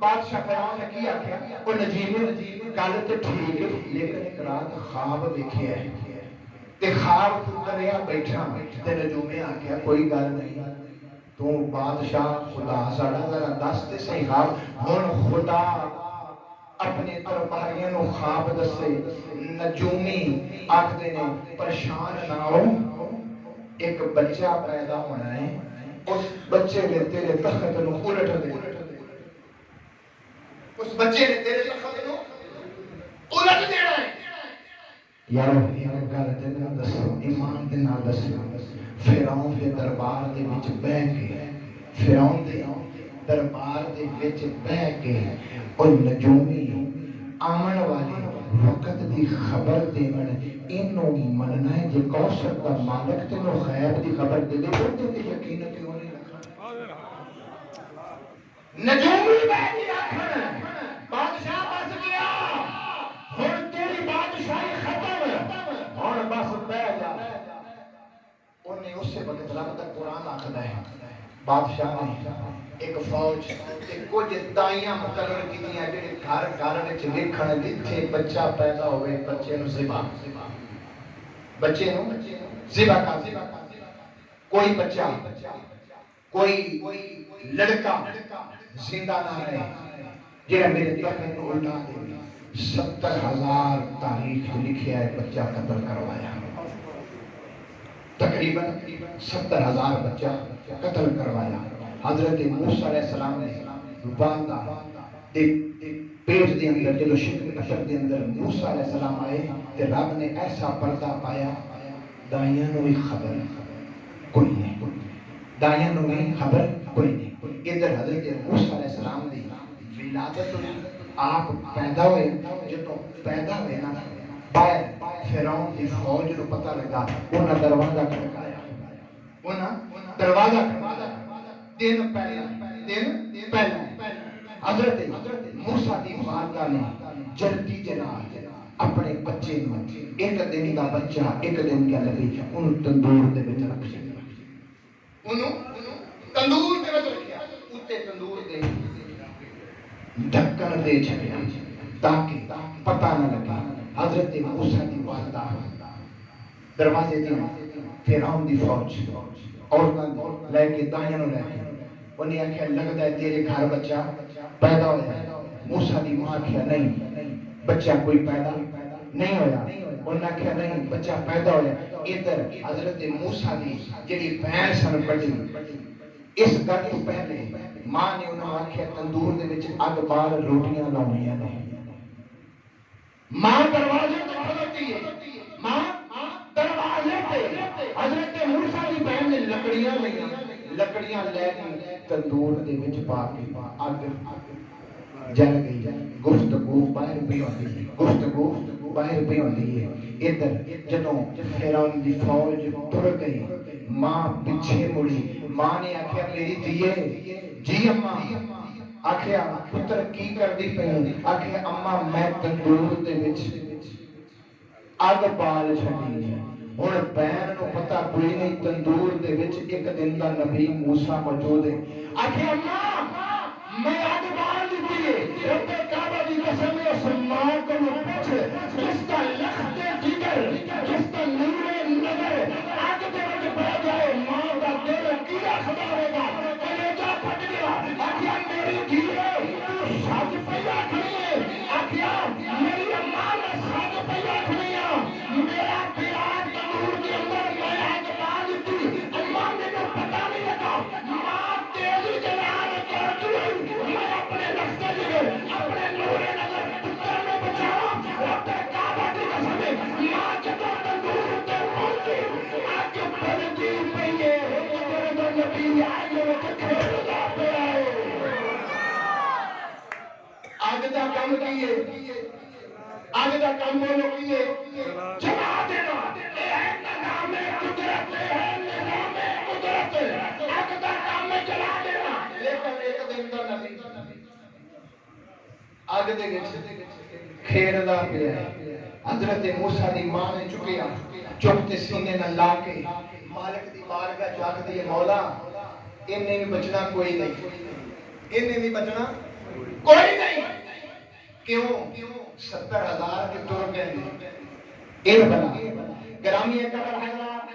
بادشاہ فرعون نے کی آکھیا او نجیب گل تے ٹھیک ہے لیکن ایک رات خواب ویکھیا ہے تے خواب تو دریا بیٹھا تے نجومی آکھیا کوئی گل نہیں تو بادشاہ خدا ساڑا ذرا دس تے صحیح خواب ہن خدا اپنے درباریاں نو خواب دسے نجومی آکھدے نے پریشان نہ ہو ایک بچہ پیدا ہونا ہے اس بچے نے تیرے تخت نو الٹ دے اس بچے نے تیرے تخت نو الٹ دینا ہے یارو یہ گل تے نہ دسو ایمان دے نال دسو فرعون دے دربار دے وچ بیٹھ کے فرعون دے دربار دے وچ بیٹھ کے اور نجومی آمن والے وقت دی خبر دیون اینوں مننا ہے جے کوثر دا مالک تینوں غیب دی خبر دے دے تے یقین کیوں نہیں رکھنا نجومی بیٹھی آکھن بادشاہ بس گیا ہن تیری بادشاہی ختم ہن بس بیٹھ جا انہیں اس سے وقت رب دا قرآن آکھدا ہے بادشاہ نے ایک فوج تے کچھ دائیاں مقرر کیتیاں جڑے گھر گھر وچ ویکھن جتھے بچہ پیدا ہوئے بچے نو ذبح کر کوئی بچہ کوئی لڑکا زندہ نہ رہے جڑا میرے تخت نو الٹا دے 70,000 تاریخ لکھیا ہے بچہ قتل کروایا تقریباً 70,000 بچہ قتل کروایا حضرت موسیٰ علیہ السلام نے والدہ دے پیٹ دے اندر جلو شکل قشر دے اندر موسیٰ علیہ السلام آئے تے رب نے ایسا پردہ پایا دائیاں نو بھی خبر کوئی نہیں دائیاں نو بھی خبر کوئی نہیں ادھر حضرت موسیٰ علیہ السلام دی ولادت آپ پیدا ہوئے جتوں پیدا ہوئے نا باہر فرعون دی فوج نو پتہ لگا انہاں دروازہ کھڑکایا دروازہ دن پہلا حضرت موسیٰ دی والدہ نے جلدی جناب اپنے بچے نو ایک دن کا بچہ ایک دن کا لگی انہوں تندور دے وچ رکھ دیا انہوں تندور دے وچ رکھیا اتے تندور دے ڈھکن دے چھڑیا تاکہ پتہ نہ لگا حضرت موسیٰ دی والدہ دروازے دی فرعون دی فوج عورتاں لے کے دائیاں نو لے کے انہیں آکھیا لگتا ہے تیرے گھر بچہ پیدا ہویا ہے موسیٰ دی ماں آکھیا نہیں بچہ کوئی پیدا نہیں ہویا انہیں آکھیا نہیں بچہ پیدا ہویا ادھر حضرت موسیٰ دی جڑی بہن سن بڑی اس گل تو پہلے ماں نے انہوں آکھیا تندور دے وچ اگ بال روٹیاں لاؤنیاں نے ماں دروازے تے کھڑوتی ہے ماں دروازے تے حضرت موسیٰ دی بہن نے لکڑیاں لکڑیاں لے کے تندور دے وچ پا کے اگ جل گئی گفتگو باہر پئی ہوندی ہے ادھر جدوں فرعون دی فوج ٹر گئی ماں پیچھے مڑی ماں نے آکھیا میری دھیے جی اماں آکھیا پتر کی کردی پئی آکھیا اماں میں تندور دے وچ اگ بال چھڈی ہے ہن بہن نو پتہ کوئی نہیں تندور دے وچ ایک دن دا نبی موسیٰ موجود ہے آکھیا اماں میں اگ بال دتی ہے رب کعبہ دی قسم اس ماں کو پوچھ جس کا لخت جگر جس کا نور نظر اگ دے وچ پہ جائے ماں دا دل کیا خدا ہوگا کلیجہ پھٹ گیا آکھیا میری دھیے تو سچ پیا کھڑی ہے آکھیا میری اماں میں سچ پیا کھڑی ہوں میرا پیار تندور کے اندر میں اگ بال دتی اماں مجھے پتہ نہیں لگا ماں تیزی جلال کر دی میں اپنے لخت جگر اپنے نور نظر پتر میں بچاؤں رب کعبہ کی قسم ماں جدوں تندور تے پہنچی اگ بلدی پئی ہے ادھر نبی اگ وچ کھیلدا پیا ہے اگ دا کم کیے اگ دا کم بولو کیے جلا دینا اے ہے نظام قدرت ہے نظام قدرت اگ دا کم جلا دینا لیکن ایک دن دا نبی اگ دے وچ کھیلدا پیا ہے حضرت موسیٰ دی ماں نے چکیا چکتے سینے نہ لا کے مالک دی بارگاہ چاک دی مولا انہیں بھی بچنا کوئی نہیں انہیں بھی بچنا کوئی نہیں. کیوں 70,000 کے تر گئے ایک بنا گرامی قبر حضرات.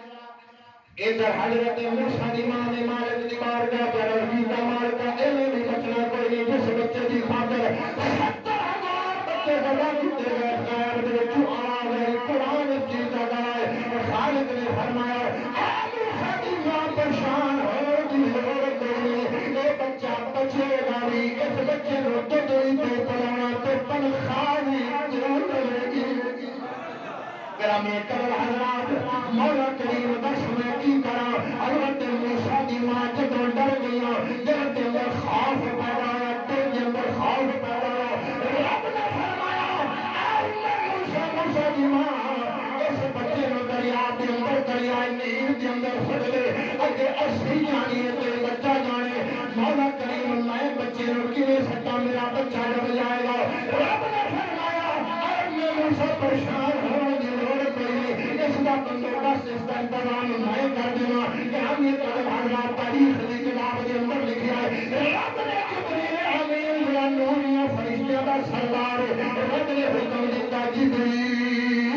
ادھر حضرت موسیٰ امام مالک دی بارگاہ پر عرضی کا مالکا ایویں بھی بچنا کوئی نہیں جس بچے دی خاطر 70,000 بچے گواہ کیتے گئے. خیر دے وچوں آ گئی قرآن چیز لگائے اور خالق نے فرمایا اے موسیٰ دی ماں پریشان ہو دی لوڑ کوئی نہیں. اے بچہ بچے گا بھی اس بچے نو دودھ بھی پلانا تو تنخواہ بھی ضرور ملے گی. گرامی قبر حضرات مولا کریم دس میں کی کرا. حضرت موسیٰ دی ماں جدوں ڈر گیا دل کے اندر خوف پیدا ہوا دل کے اندر خوف پیدا ہوا. رب نے فرمایا اے موسیٰ دی ماں اس بچے نو دریا دے اندر دریا نیل دے اندر سٹ دے اگے اسی جانی ہے تے بچہ جانے. مولا کریم میں بچے نو کیویں سٹا میرا بچہ ڈر جائے گا. رب نے فرمایا اے موسیٰ پریشان ہو اس کا بندوبست اس کا انتظام میں کر دینا. گرامی قدر حضرات تاریخ کی کتاب کے اندر لکھا ہے رب نے جبریل امین یا نوریاں فرشتوں کا سردار رب نے حکم دیتا جبریل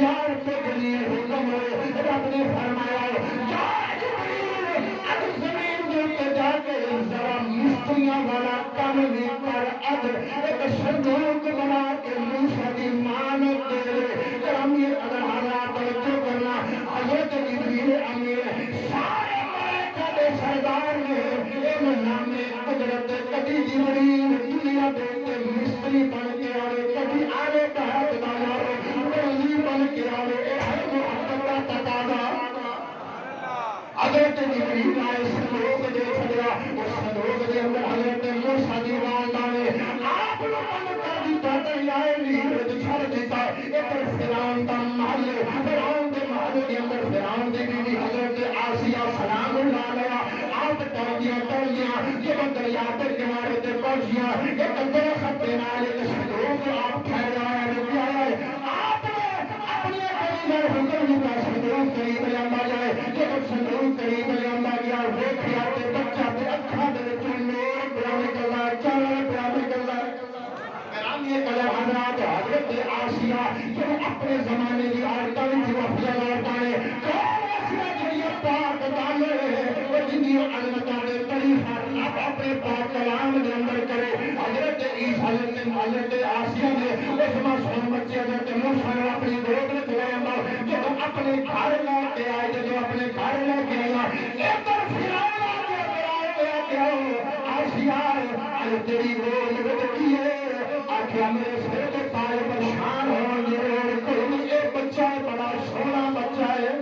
یار پہ جلیل حکم ہے. رب نے فرمایا جا جبریل اب زمین کے اوپر جا کے ذرا مستریاں والا کام بھی کر اب ایک صندوق بنا کے موسیٰ دی ماں نے دے دے. گرامی قدر حضرات توجہ کرنا حضرت جبریل امین سارے ملائکہ دے سردار نے اے نام قدرت کبھی جبریل دنیا دے تے مستری بن کے آوے کبھی آنے کا ہاتھ دانا بنی بن کے آوے. اے ہے محبت کا تقاضا. حضرت جبریل آئے صندوق دے چھڑیا اس صندوق دے اندر حضرت موسیٰ دی والدہ نے آپ لوگوں کر دیتا دریائے نیل چھڑ دیتا. ادھر فرعون دا محل فرعون دے محل کے اندر فرعون دی بیوی حضرت آسیہ سلام اللہ علیہا آپ ٹرگیاں جب دریا کے کنارے تے پہنچیاں ایک درخت دے نال ایک صندوق آپ پھیلایا رکھا ہے. آپ نے اپنے قریب حکم دیتا صندوق قریب لاندا جائے. جب صندوق قریب لاندا گیا ویکھیا تے بچہ تے اکھاں دے وچوں نور پیا نکلدا چاند پیا نکلدا. گرامی قدر حضرات حضرت آسیہ جب اپنے زمانے کی عورتوں کی افضل عورتیں نے کون آسیہ جڑی پاک دامن ہے وہ جنی علمتوں نے طریقہ اب اپنے پاک کلام کے اندر کرے. حضرت عیسیٰ حضرت آسیہ نے اس معصوم بچے حضرت موسیٰ نے اپنی گود میں لے آیا. جب اپنے گھر لے کے آئے جب اپنے گھر لے کے آیا ادھر فرعون آ کے کیا آسیہ تیری گود بچی ہے آخیا میرے سر کے پائے پریشان ہو گئے کوئی نہیں. یہ بچہ ہے بڑا سونا بچہ ہے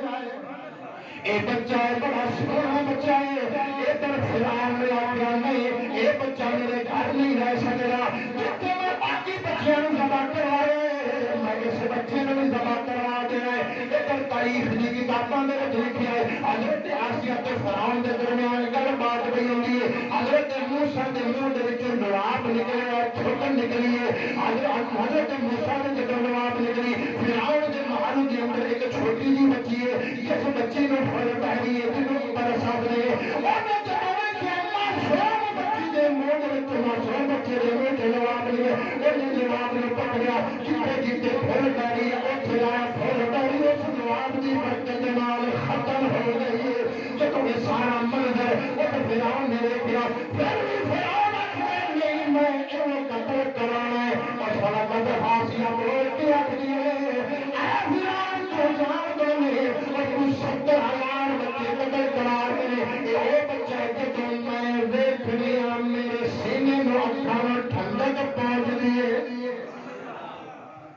یہ بچہ ہے بڑا سونا بچہ ہے. ادھر فرعون نے آخیا نہیں یہ بچہ میرے گھر نہیں رہ سکتا. جتنے میں باقی بچیاں ذبح کروائے میں اس بچے نے بھی ذبح کروا دیا ہے. ادھر تاریخ کی کتابوں میں لکھا ہے حضرت آسیہ تے فرعون دے درمیان گل بات پئی ہوندی ہے. حضرت موسیٰ دے منہ دے وچوں لڑاپ نکلیا چھوٹن نکلی ہے. حضرت موسیٰ نے جب لڑاپ نکلی فرعون دے محل دے اندر ایک چھوٹی جی بچی ہے جس بچے نے پھل پہنی ہے جنوں پر سب نے انہیں جب کہ معصوم بچی دے منہ دے وچوں معصوم بچے دے منہ تے لڑاپ نکلے انہیں لڑاپ نے پکڑیا جتھے جتھے پھل پہنی ہے اوتھے لایا پھل پہنی اس لڑاپ دی برکت دے نال ختم ہو گئی ہے. جب یہ سارا منظر وہ فرعون نے دیکھا پھر بھی فرعون آخر نہیں میں انہیں قتل کرانا ہے. اور سارا قتل آسیہ بول کے آخری ہے اے فرعون تو جان دو نہیں اور تو 70,000 بچے قتل کرا دے. یہ بچہ کہ تو میں دیکھ لیا میرے سینے میں اکھاں ٹھنڈک پہنچ دیے.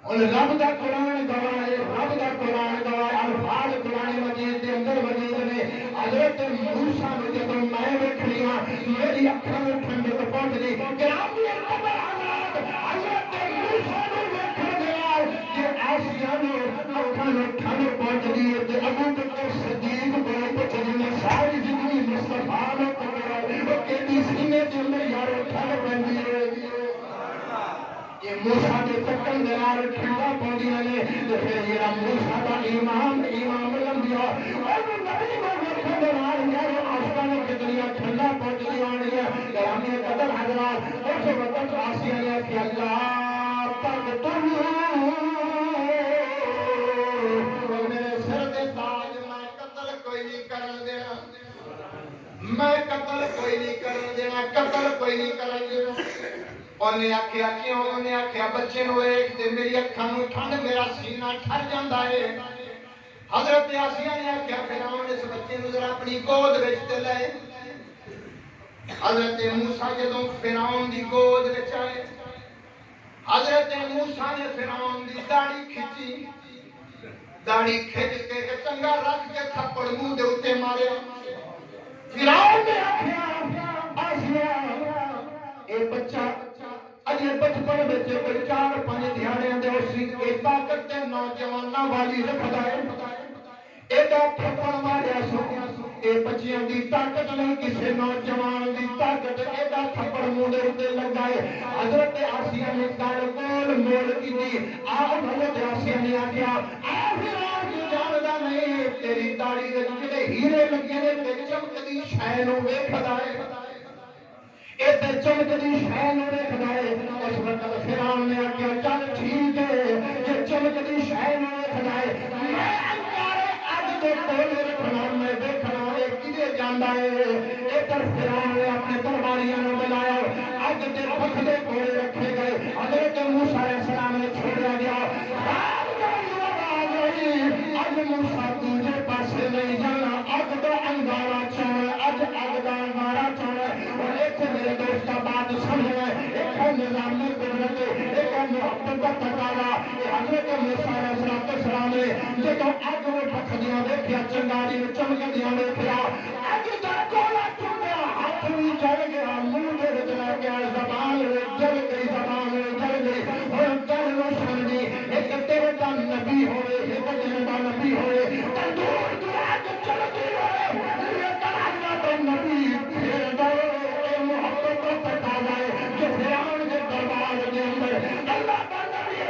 اور رب دا قرآن گواہ رب دا قرآن گواہ الفاظ قرآن مجید کے اندر موجود نے. حضرت موسیٰ نے جب میں دیکھ لیا میری اکھاں میں ٹھنڈک پہنچ گئی. گرامی قدر حضرات حضرت موسیٰ نے دیکھ لیا کہ آسیہ نے اکھاں میں ٹھنڈک پہنچ گئی تے ابو بکر صدیق کو پوچھ نے ساری زندگی مصطفیٰ نے پکڑا وہ کہتی سینے کے اندر یارو ٹھنڈ پہنچی ہے. یہ موسیٰ کے تکن دلال ٹھنڈا پہنچیاں نے تو پھر یہ موسیٰ کا امام الانبیاء اور نبی کو تکن دلال یارو آسمان کتنی ٹھنڈا پہنچی آنی ہے. حضرات اس وقت آسیہ نے کہ اللہ تک تم میرے سر دے تاج میں قتل کوئی نہیں کرن دینا میں قتل کوئی نہیں کرن دینا قتل کوئی نہیں کرن دینا انہیں آکھیا کیوں انہیں آکھیا بچے نو ایک دے میری اکھاں نو ٹھنڈ میرا سینہ ٹھر جاندا ہے حضرت آسیہ نے آکھیا فرعون اس بچے نو ذرا اپنی گود وچ تے لے حضرت موسیٰ جدوں فرعون دی گود وچ آئے حضرت موسیٰ نے فرعون دی داڑھی کھچی داڑھی کھچ کے چنگا رکھ کے تھپڑ منہ دے اوتے مارے فرعون نے آکھیا آسیہ اے بچہ اجے بچپن وچ کوئی 4-5 دھیاڑیاں دے اسی اے طاقت تے نوجواناں والی رکھدا ہے ایڈا تھپڑ ماریا سو اے بچیاں دی طاقت نہیں کسے نوجوان دی طاقت ایڈا تھپڑ منہ دے اوتے لگا ہے حضرت آسیہ نے گل گول مول کیتی حضرت آسیہ نے آکھیا فرعون تو جاندا نہیں تیری داڑھی دے جڑے ہیرے لگے نے تے چمکدی شے نو ویکھدا ہے اے تے چمکدی شے نو ویکھدا ہے اس وقت فرعون نے آکھیا چل ٹھیک ہے جے چمکدی شے نو ویکھدا ہے میں انگارے اگ دے کولے رکھنا میں ویکھنا اے کدے جاندا ہے اے تے فرعون نے اپنے درباریاں نوں بلایا اگ دے پکھ دے کولے رکھے گئے حضرت موسیٰ علیہ السلام نے چھوڑیا گیا اج موسیٰ دوجے پاسے نہیں جانا اگ دا انگارا چاہے اج اگ دا انگارا چاہے اور ایک میرے دوست بات سمجھنا ایک ہے نظام قدرت ایک ہے محبت کا تقاضا حضرت موسیٰ علیہ السلام نے جب اگ میں پکھدیاں دیکھیا چنگاری میں چمکدیاں دیکھیا اگ دا کولا چومیا ہاتھ بھی جل گیا منہ دے وچ لے گیا زبان جل گئی زبان جل گئی اور گل نو سمجھی ایک تیرے دا نبی ہوئے ایک تیرے دا نبی ہوئے تندور تو اگ چلتی ہوئے یہ ترانا تو نبی پھر دو محبت کا تقاضا ہے جو فرعون کے دربار کے اندر اللہ کا نبی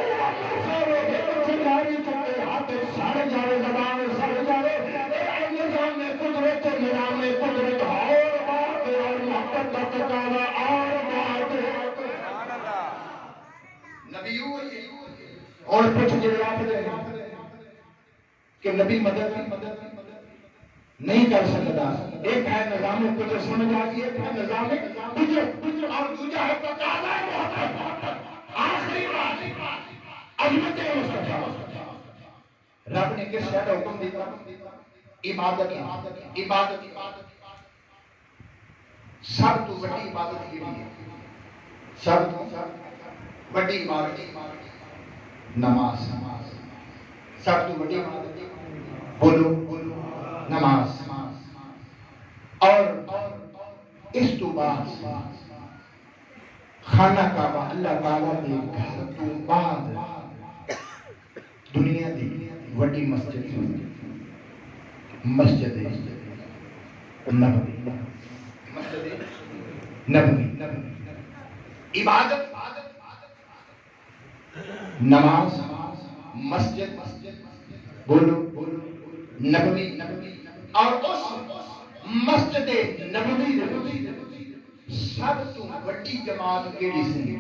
چنگاری چکے ہاتھ سڑ جائے زبان سڑ جائے نظام میں قدرت نظام میں قدرت اور بات اور محبت کا تقاضا اور بات نبی اور کچھ جواب کہ نبی مدد نہیں کر سکتا ایک ہے نظام قدرت سمجھ آ گئی ایک ہے نظام قدرت اور دوسرا ہے تقاضا محبت آخری بات عظمت مصطفیٰ رب نے کس شے کا حکم دیا عبادت سب تو بڑی عبادت یہ ہے سب تو بڑی عبادت نماز سب تو بڑی عبادت بولو نماز اور اس تو بعد خانہ کعبہ اللہ تعالیٰ نے گھر تو بعد دنیا دی وڈی مسجد نبوی مسجد نبوی عبادت نماز مسجد بولو نبوی اور اس مسجد نبوی سب تو بڑی جماعت کیڑی سی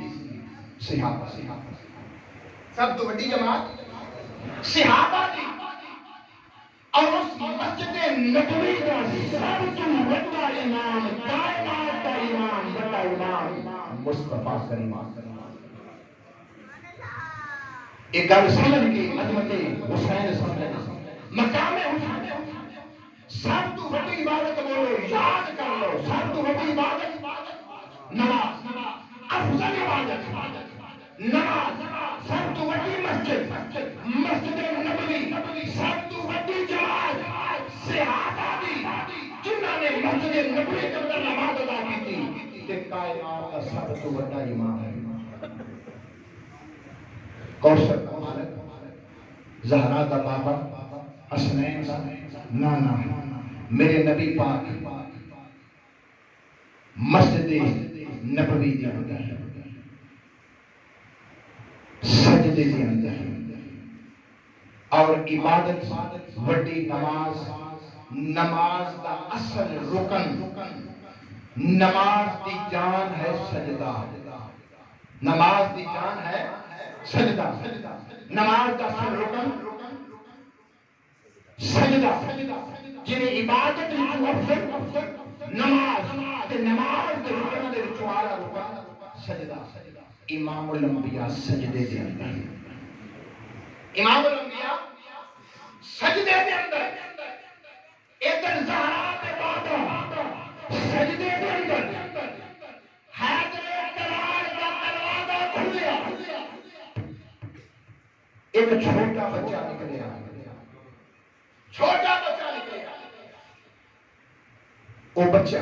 صحابہ سب تو بڑی جماعت صحابہ دی اور اس مسجد نبوی کا سب تو بڑا امام کائنات کا امام بڑا امام مصطفیٰ کریم ایک گل سمجھ کے عظمت حسین سمجھے مقام حسین سب تو بڑی عبادت بولو یاد کر لو سب تو بڑی عبادت نماز افضل عبادت نماز سب تو بڑی مسجد نبوی سب تو بڑی جماعت صحابہ دی جنہوں نے مسجد نبوی کے اندر نماز ادا کی تھی کہ کائنات کا سب تو بڑا امام ہے کوثر کا مالک زہرا کا بابا حسنین کا نانا میرے نبی پاک مسجد نبوی کے اندر سجدے کے اندر اور عبادت وڈی نماز کا اصل رکن نماز دی جان ہے سجدہ، نماز دی جان ہے سجدہ، نماز دا سر رکن سجدہ، جنہیں عبادت افضل نماز تے نماز دے رکن دے وچوں آلا رکن سجدہ۔ امام الانبیاء سجدے دے اندر، امام الانبیاء سجدے دے اندر، ادھر زہرا تے بعد سجدے دے اندر حیدر کرار دا دروازہ کھلیا، ایک چھوٹا بچہ نکلیا، چھوٹا بچہ نکلیا، وہ بچہ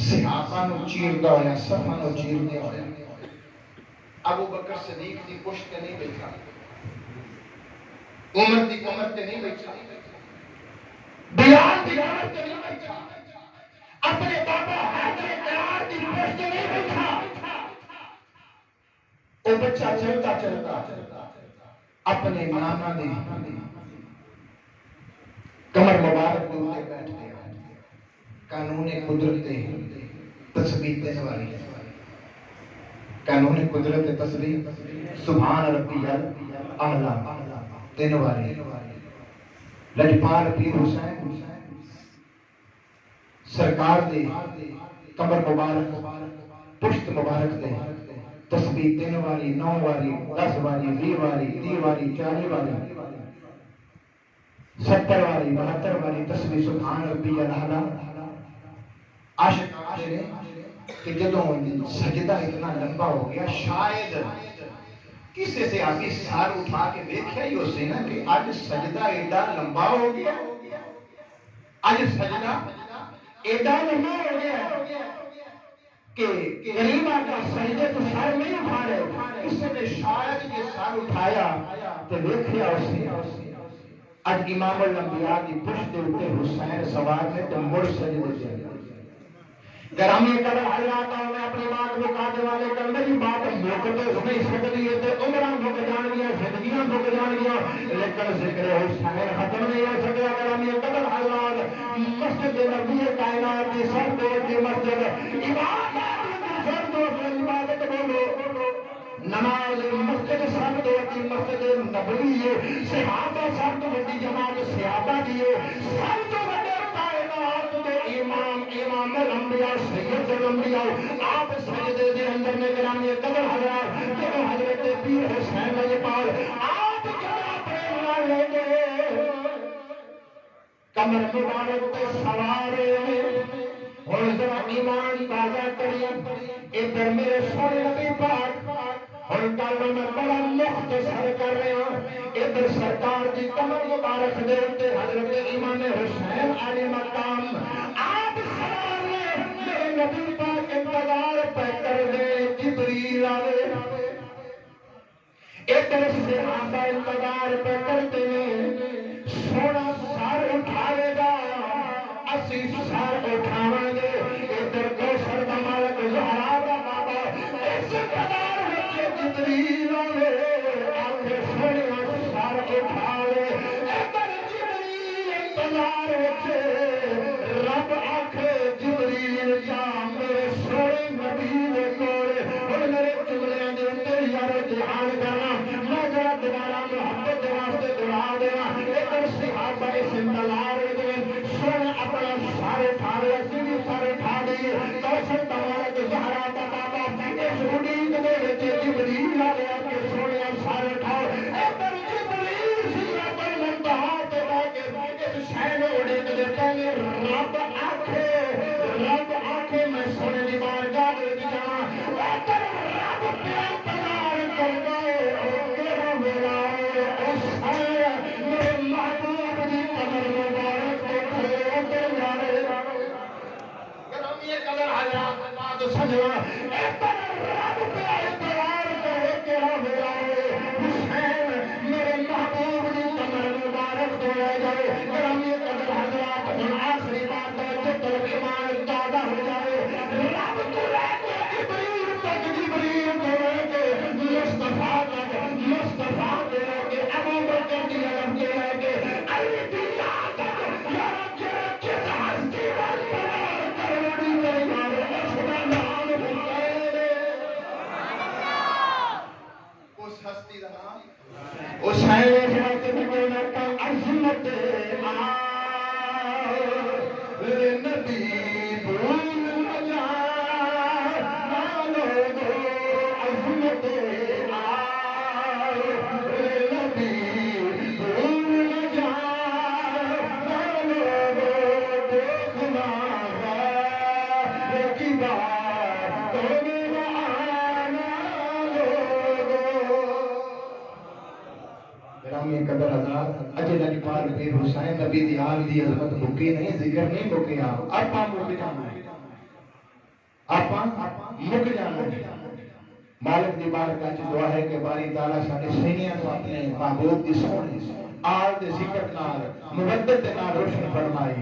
صحابہ نو چیردہ ہویا، صفا نو چیردہ ہویا۔ ابو بکر صدیق دی پشت نہیں بیٹھا، عمر دی کمر تے نہیں بیٹھا، بلال دی کمر تے نہیں بیٹھا، اپنے بابا حیدر کرار دی پشت تے نہیں بیٹھا۔ وہ بچہ چلتا چلتا اپنے نانا دی کمر مبارک دے بیٹھ گیا۔ قانون قدرت تسبیح دینے والی، قانون قدرت تسبیح سبحان ربی الاعلیٰ دینے والی لجپال پیر حسین سرکار دے کمر مبارک پشت مبارک دے تسبیح دینے والی 9 واری 10 واری 20 واری 30 واری 40 واری 70 واری 72 واری تسبیح سبحان ربی الاعلیٰ۔ عاشق آتے ہیں کہ جدوں سجدہ اتنا لمبا ہو گیا، شاید کسی سے آگے سار اٹھا کے دیکھا ہی اسے نا کہ آج سجدہ ایڈا لمبا ہو گیا، آج سجدہ ایڈا لمبا ہو گیا کہ غریب آقا سجدے تو سار نہیں اٹھا رہے، کسی نے شاید یہ سار اٹھایا تو دیکھیا اسے آج امام الانبیاء کی پشت اٹھے حسین سوار نے تو مڑ سجدے دے۔ گرامی قدر حضرات، میں اپنی بات مکاتے والے کرنے کی بات موقع تو نہیں سکتی ہے، تو عمران مک جان گیا، زندگیاں مک جان گیا، لیکن ذکر حسین ختم نہیں ہو سکتا۔ گرامی قدر حضرات، مسجد نبی کائنات کی سب دور کی مسجد، عبادت سب دور کی عبادت بولو، نماز مسجد سب دور کی مسجد نبوی ہے، صحابہ سب تو بڑی جماعت صحابہ کی ہے، سب تو بڑے کائنات کے امام الانبیاء سید الانبیاء آپ سجدے دے اندر میں گرامی قدر حضرات، جب حضرت پیر حسین لجپال آپ جگہ پریمنا لے گئے کمر مبارک تے سوارے اور ذرا ایمان تازہ کریں، ادھر میرے سونے نبی پاک اور کل میں بڑا مختصر کر رہے ہوں، ادھر سرکار کی کمر مبارک دے تے حضرت امام حسین علی مقام آپ سوار لے، میرے نبی پاک انتظار پہ کر دے جبریل آوے، ادھر صحابہ انتظار پہ کرتے ہیں، سونا سار اٹھائے گا، اسی سار اٹھاویں گے، ادھر کوثر دا مالک زہرا دا بابا اس انتظار وچ جبریل آوے، آکھے سونا سار اٹھاوے، ادھر جبریل انتظار وچ رب آکھے جبریل جا میرے سونے نبی دے کولے، اور میرے جملیاں دے اندر یار دھیان کرنا، میں ذرا دوبارہ محبت دے واسطے دعا دینا، ادھر صحابہ اس انتظار وچ سونے اپنا سارے اٹھاوے، اسی بھی سارے اٹھا دیے، کوثر دا مالک زہرا دا بابا اس اڑیک دے وچ جبریل آ گیا کہ سونے سارے اٹھاؤ، ادھر جبریل سدرۃ المنتہا تے لے کے اس شہر اڑیک دے پہلے رب آکھے میں سونے دی بارگاہ وچ جاواں، ادھر رب پیا انتظار کردا ہے، او کیڑا ویلا ہے اس میرے محبوب دی قبر مبارک تے کھلو تے یارے گرامی قدر حضرات بات سجنا، ادھر رب پیا انتظار کرے کیڑا ویلا ہے حسین میرے محبوب دی قبر مبارک تے لے جائے۔ گرامی قدر حضرات، ہن آخری بات ہے جو ایمان تازہ ہو جائے، رب تو لے کے جبریل تک، جبریل تو لے کے مصطفیٰ تک، مصطفیٰ تو لے کے ابو بکر کی علم کے لے کے انبیاء تک، یا جس ہستی پر سوار کرنے گرامی قدر آزاد اجے نبی پاک پیر حسین نبی دی آل دی عظمت مکی نہیں، ذکر نہیں مکیا، آپا مک جانا ہے، آپا مک جانا ہے۔ مالک دی بارگاہ وچ دعا ہے کہ باری تعالیٰ ساڈے سینیاں نوں اپنے محبوب دی سونے آل دے ذکر نال مودت دے نال روشن فرمائی۔